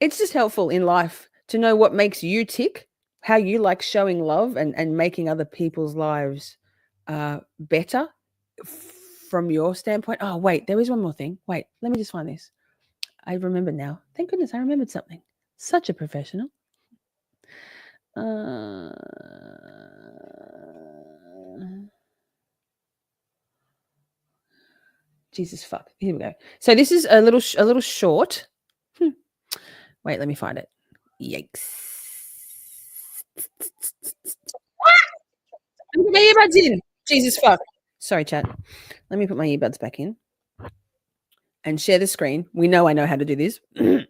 S2: It's just helpful in life to know what makes you tick, how you like showing love and making other people's lives better from your standpoint. Oh, wait, there is one more thing. Wait, let me just find this. I remember now. Thank goodness I remembered something. Such a professional. Jesus fuck. Here we go. So this is a little short. Wait, let me find it. Yikes. Let me put my earbuds in. Jesus fuck. Sorry, chat. Let me put my earbuds back in and share the screen. I know how to do this. We're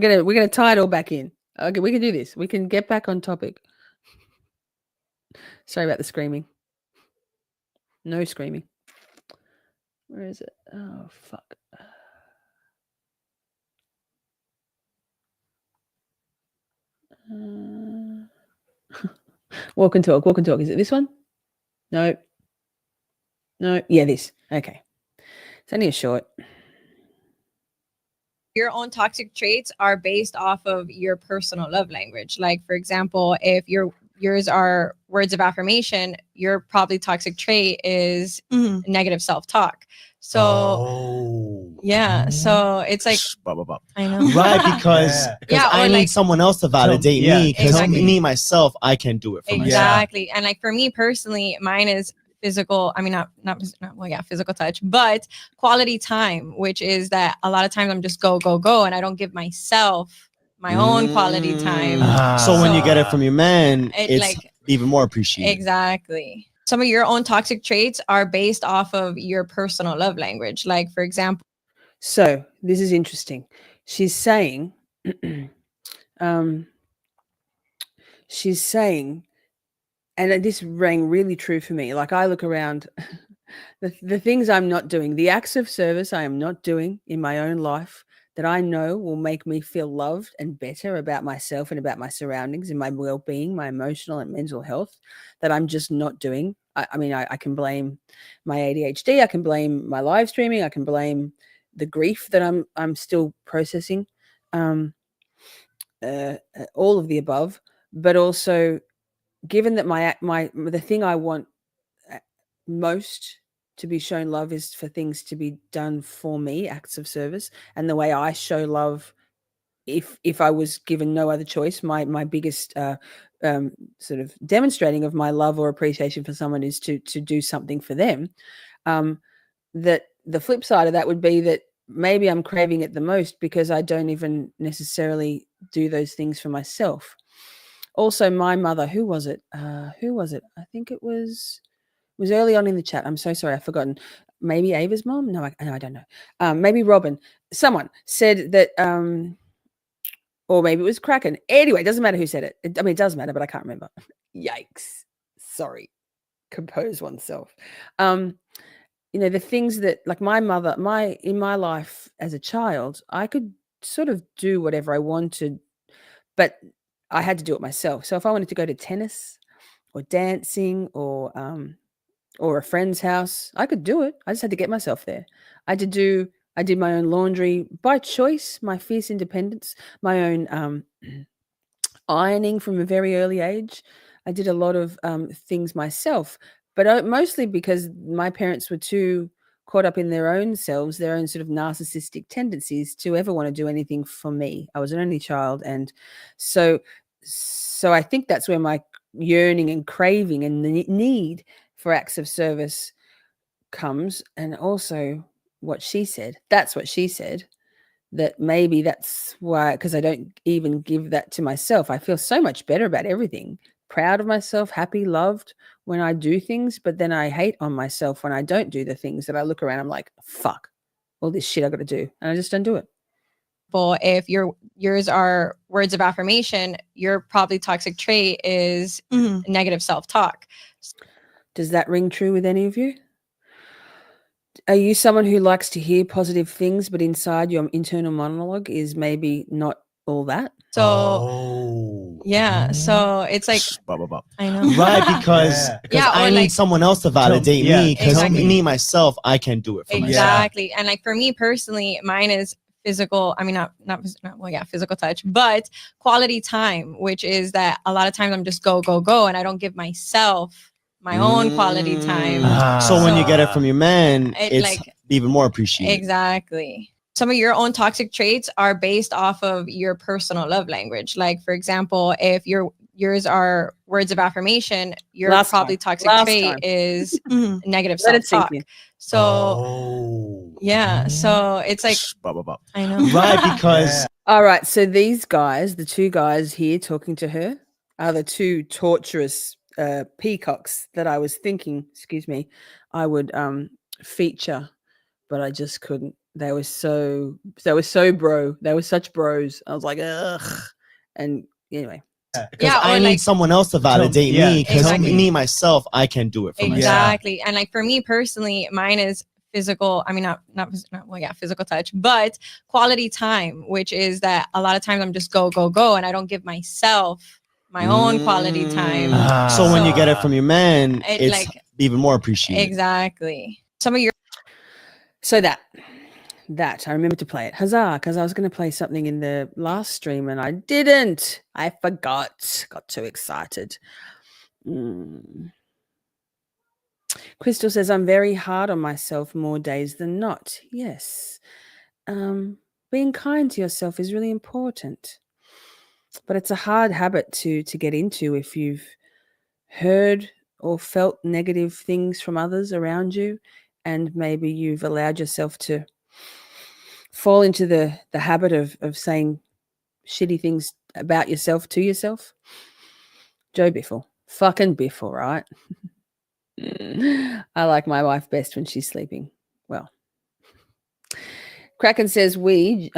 S2: gonna tie it all back in. Okay, we can do this. We can get back on topic. Sorry about the screaming. No screaming. Where is it? Oh fuck. Walk and talk. Is it this one? No. Yeah, this. Okay. It's only a short.
S6: Your own toxic traits are based off of your personal love language. Like, for example, if yours are words of affirmation, your probably toxic trait is negative self-talk. So yeah, so it's like I know,
S8: right? Because I need someone else to validate me, because me myself, I can do it for myself.
S6: Exactly. And like for me personally, mine is physical. I mean, not physical touch, but quality time, which is that a lot of times I'm just go, and I don't give myself my own quality time.
S8: So when you get it from your man, it's like even more appreciated.
S6: Exactly. Some of your own toxic traits are based off of your personal love language. Like, for example.
S2: So this is interesting. She's saying, and this rang really true for me. Like I look around, the things I'm not doing, the acts of service I am not doing in my own life that I know will make me feel loved and better about myself and about my surroundings and my well-being, my emotional and mental health, that I'm just not doing. I can blame my ADHD. I can blame my live streaming. I can blame the grief that I'm still processing, all of the above. But also, given that the thing I want most to be shown love is for things to be done for me, acts of service, and the way I show love, if I was given no other choice, my biggest sort of demonstrating of my love or appreciation for someone is to do something for them. That the flip side of that would be that maybe I'm craving it the most because I don't even necessarily do those things for myself. Also, my mother, who was it? I think it was early on in the chat. I'm so sorry, I've forgotten. Maybe Ava's mom? No, I don't know. Maybe Robin. Someone said that, or maybe it was Kraken. Anyway, it doesn't matter who said it. It does matter, but I can't remember. Yikes. Sorry. Compose oneself. The things that, like my mother, in my life as a child, I could sort of do whatever I wanted, but I had to do it myself. So if I wanted to go to tennis or dancing or a friend's house, I could do it. I just had to get myself there. I did my own laundry by choice, my fierce independence, my own ironing from a very early age. I did a lot of things myself, but mostly because my parents were too caught up in their own selves, their own sort of narcissistic tendencies to ever want to do anything for me. I was an only child. And so I think that's where my yearning and craving and the need for acts of service comes. And also that's what she said, that maybe that's why, because I don't even give that to myself. I feel so much better about everything, proud of myself, happy, loved when I do things, but then I hate on myself when I don't do the things that I look around, I'm like, fuck, all this shit I got to do. And I just don't do it.
S6: If yours are words of affirmation, your probably toxic trait is negative self-talk.
S2: Does that ring true with any of you? Are you someone who likes to hear positive things, but inside your internal monologue is maybe not all that?
S6: So yeah, so it's like I know,
S8: right? Because I need someone else to validate me, because me myself, I can do it for myself.
S6: And like for me personally, mine is physical. I mean, not physical touch, but quality time, which is that a lot of times I'm just go, and I don't give myself my own quality time.
S8: So when you get it from your man,
S6: It,
S8: it's
S6: like,
S8: even more appreciated.
S6: Exactly. Some of your own toxic traits are based off of your personal love language. Like, for example, if yours are words of affirmation, your probably toxic trait is negative
S2: Let it
S6: self-talk.
S2: sink in.
S6: So yeah, so it's like, I know.
S8: Right, because
S2: All right, so these guys, the two guys here talking to her, are the two torturous peacocks that I was thinking, excuse me, I would feature, but I just couldn't. They were so bro. They were such bros. I was like, ugh. And anyway.
S8: because
S6: Yeah,
S8: I
S6: or
S8: need
S6: like-
S8: someone else to validate me, because
S6: Exactly.
S8: me myself, I can't do it for myself.
S6: Exactly. And like for me personally, mine is physical. I mean, physical touch, but quality time, which is that a lot of times I'm just go, and I don't give myself my own quality time.
S8: So when you get it from your man,
S6: It,
S8: it's
S6: like,
S8: even more appreciated.
S6: Exactly. Some of your
S2: So that I remember to play it. Huzzah, because I was going to play something in the last stream and I didn't. I forgot. Got too excited. Crystal says, I'm very hard on myself more days than not. Yes. Being kind to yourself is really important. But it's a hard habit to get into if you've heard or felt negative things from others around you, and maybe you've allowed yourself to fall into the habit of saying shitty things about yourself to yourself. Joe Biffle. Fucking Biffle, right? I like my wife best when she's sleeping. Well, Kraken says Nick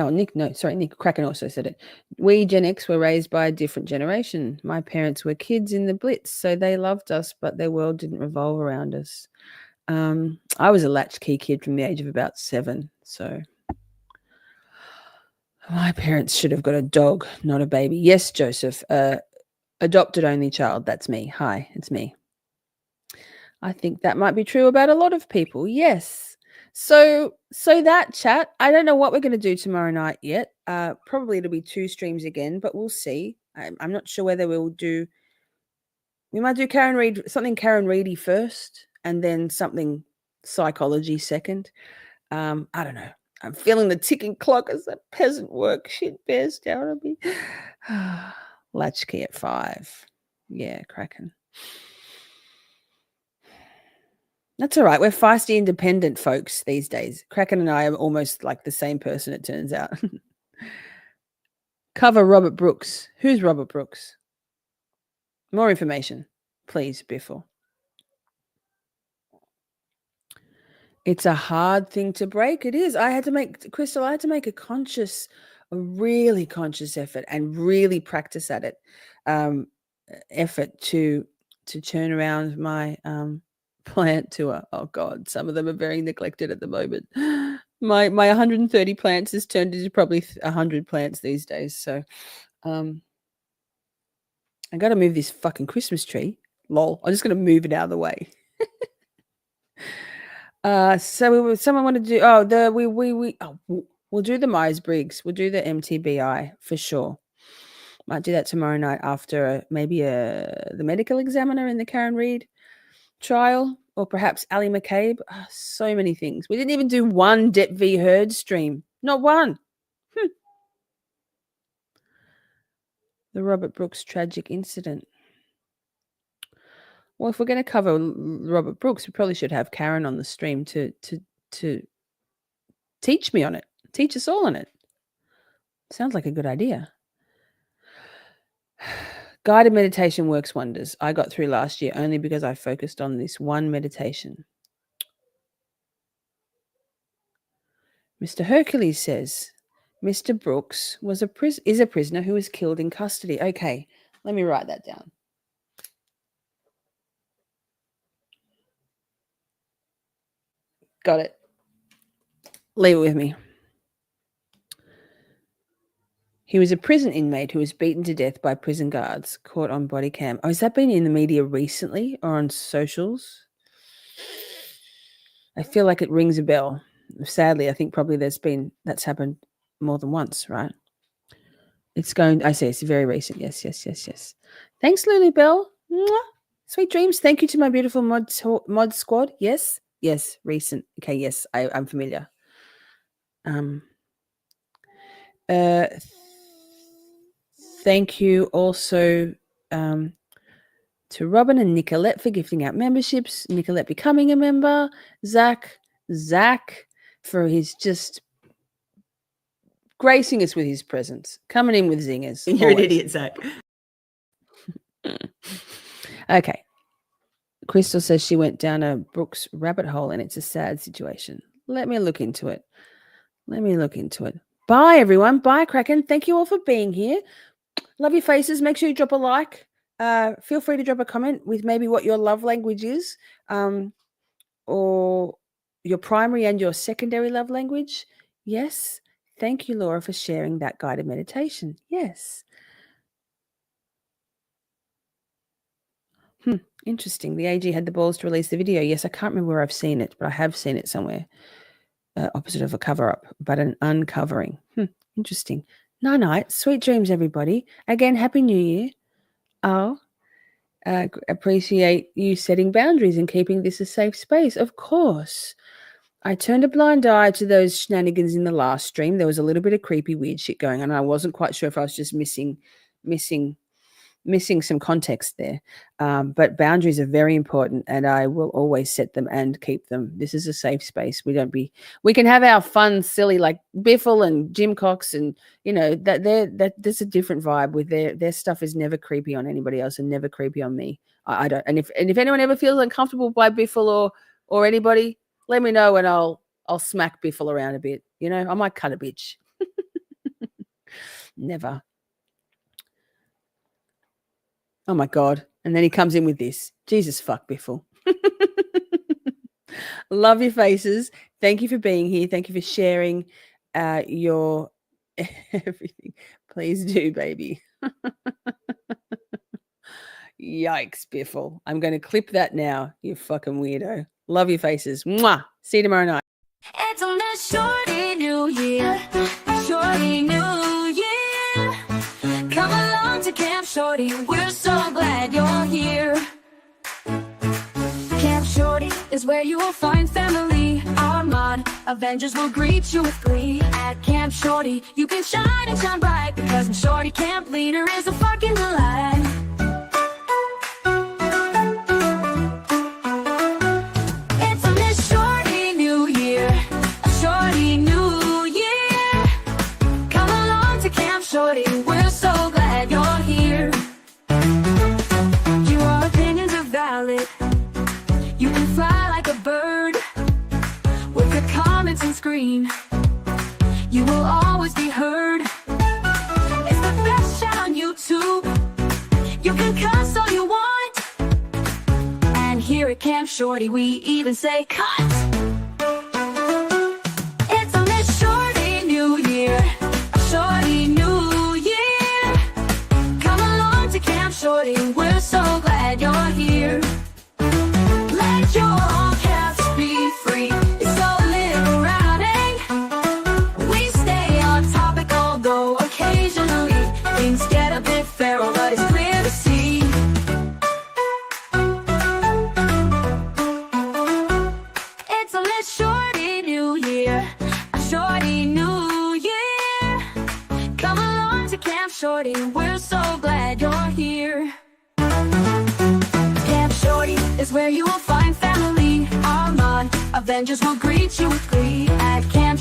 S2: Kraken also said it. We Gen X were raised by a different generation. My parents were kids in the Blitz, so they loved us, but their world didn't revolve around us. I was a latchkey kid from the age of about 7, so my parents should have got a dog, not a baby. Yes, Joseph, adopted only child. That's me. Hi, it's me. I think that might be true about a lot of people. Yes. So that chat, I don't know what we're going to do tomorrow night yet. Probably it'll be 2 streams again, but we'll see. I'm not sure whether we might do something Karen Reedy first and then something psychology second. I don't know. I'm feeling the ticking clock as that peasant work shit bears down on me. Latchkey at 5. Yeah, cracking. That's all right. We're feisty, independent folks these days. Kraken and I are almost like the same person, it turns out. Cover Robert Brooks. Who's Robert Brooks? More information, please, Biffle. It's a hard thing to break. It is. I had to make a really conscious effort and really practice at it. Effort to turn around my plant tour. Oh God, some of them are very neglected at the moment. My 130 plants has turned into probably 100 plants these days. So I got to move this fucking Christmas tree. Lol. I'm just going to move it out of the way. Someone wanted to do we'll do the Myers-Briggs. We'll do the MTBI for sure. Might do that tomorrow night after the medical examiner in the Karen Reed trial, or perhaps Ali McCabe. So many things. We didn't even do one Depp v. Heard stream. Not one. The Robert Brooks tragic incident. Well, if we're going to cover Robert Brooks, we probably should have Karen on the stream to teach me on it. Teach us all on it. Sounds like a good idea. Guided meditation works wonders. I got through last year only because I focused on this one meditation. Mr. Hercules says, Mr. Brooks is a prisoner who was killed in custody. Okay, let me write that down. Got it. Leave it with me. He was a prison inmate who was beaten to death by prison guards, caught on body cam. Oh, has that been in the media recently or on socials? I feel like it rings a bell. Sadly, I think probably that's happened more than once, right? I say it's very recent. Yes. Thanks, Lulu Bell. Mwah. Sweet dreams. Thank you to my beautiful mod squad. Yes. Recent. Okay. Yes, I'm familiar. Thank you also to Robin and Nicolette for gifting out memberships. Nicolette becoming a member. Zach for his just gracing us with his presence, coming in with zingers.
S9: You're
S2: always.
S9: an idiot, Zach.
S2: Okay. Crystal says she went down a Brooks rabbit hole and it's a sad situation. Let me look into it. Bye, everyone. Bye, Kraken. Thank you all for being here. Love your faces. Make sure you drop a like. Feel free to drop a comment with maybe what your love language is, or your primary and your secondary love language. Yes. Thank you, Laura, for sharing that guided meditation. Yes. Interesting. The AG had the balls to release the video. Yes, I can't remember where I've seen it, but I have seen it somewhere. Opposite of a cover-up, but an uncovering. Interesting. Night. Sweet dreams, everybody. Again, Happy New Year. Appreciate you setting boundaries and keeping this a safe space. Of course. I turned a blind eye to those shenanigans in the last stream. There was a little bit of creepy, weird shit going on. I wasn't quite sure if I was just missing some context there. But boundaries are very important, and I will always set them and keep them. This is a safe space. We can have our fun, silly, like Biffle and Jim Cox, and there's a different vibe with their stuff is never creepy on anybody else and never creepy on me. I don't. And if anyone ever feels uncomfortable by Biffle or anybody, let me know and I'll smack Biffle around a bit. I might cut a bitch. Never. Oh, my God. And then he comes in with this. Jesus fuck, Biffle. Love your faces. Thank you for being here. Thank you for sharing your everything. Please do, baby. Yikes, Biffle. I'm going to clip that now, you fucking weirdo. Love your faces. Mwah. See you tomorrow night.
S1: It's on that Shorty New Year. Shorty New Year. Come along to Camp Shorty. We're so glad you're here. Camp Shorty is where you will find family. Our mod Avengers will greet you with glee. At Camp Shorty, you can shine and shine bright, because Shorty Camp Leader is a fucking delight. It's on this Shorty New Year. A Shorty New Year. Come along to Camp Shorty. We're so glad you're here. Your opinions are valid. You can fly like a bird with your comments and scream. You will always be heard. It's the best chat on YouTube. You can cuss all you want. And here at Camp Shorty, we even say cut. It's on this Shorty New Year. A Shorty New Year. Come along to Camp Shorty. We're so glad you're here. Let your caps be free. It's so liberating. We stay on topic, although occasionally things get a bit feral, but it's clear to see. It's a lit Shorty New Year. A Shorty New Year. Come along to Camp Shorty. We're so glad you're here. Camp Shorty is where you will find family. Our mod Avengers will greet you with glee. At Camp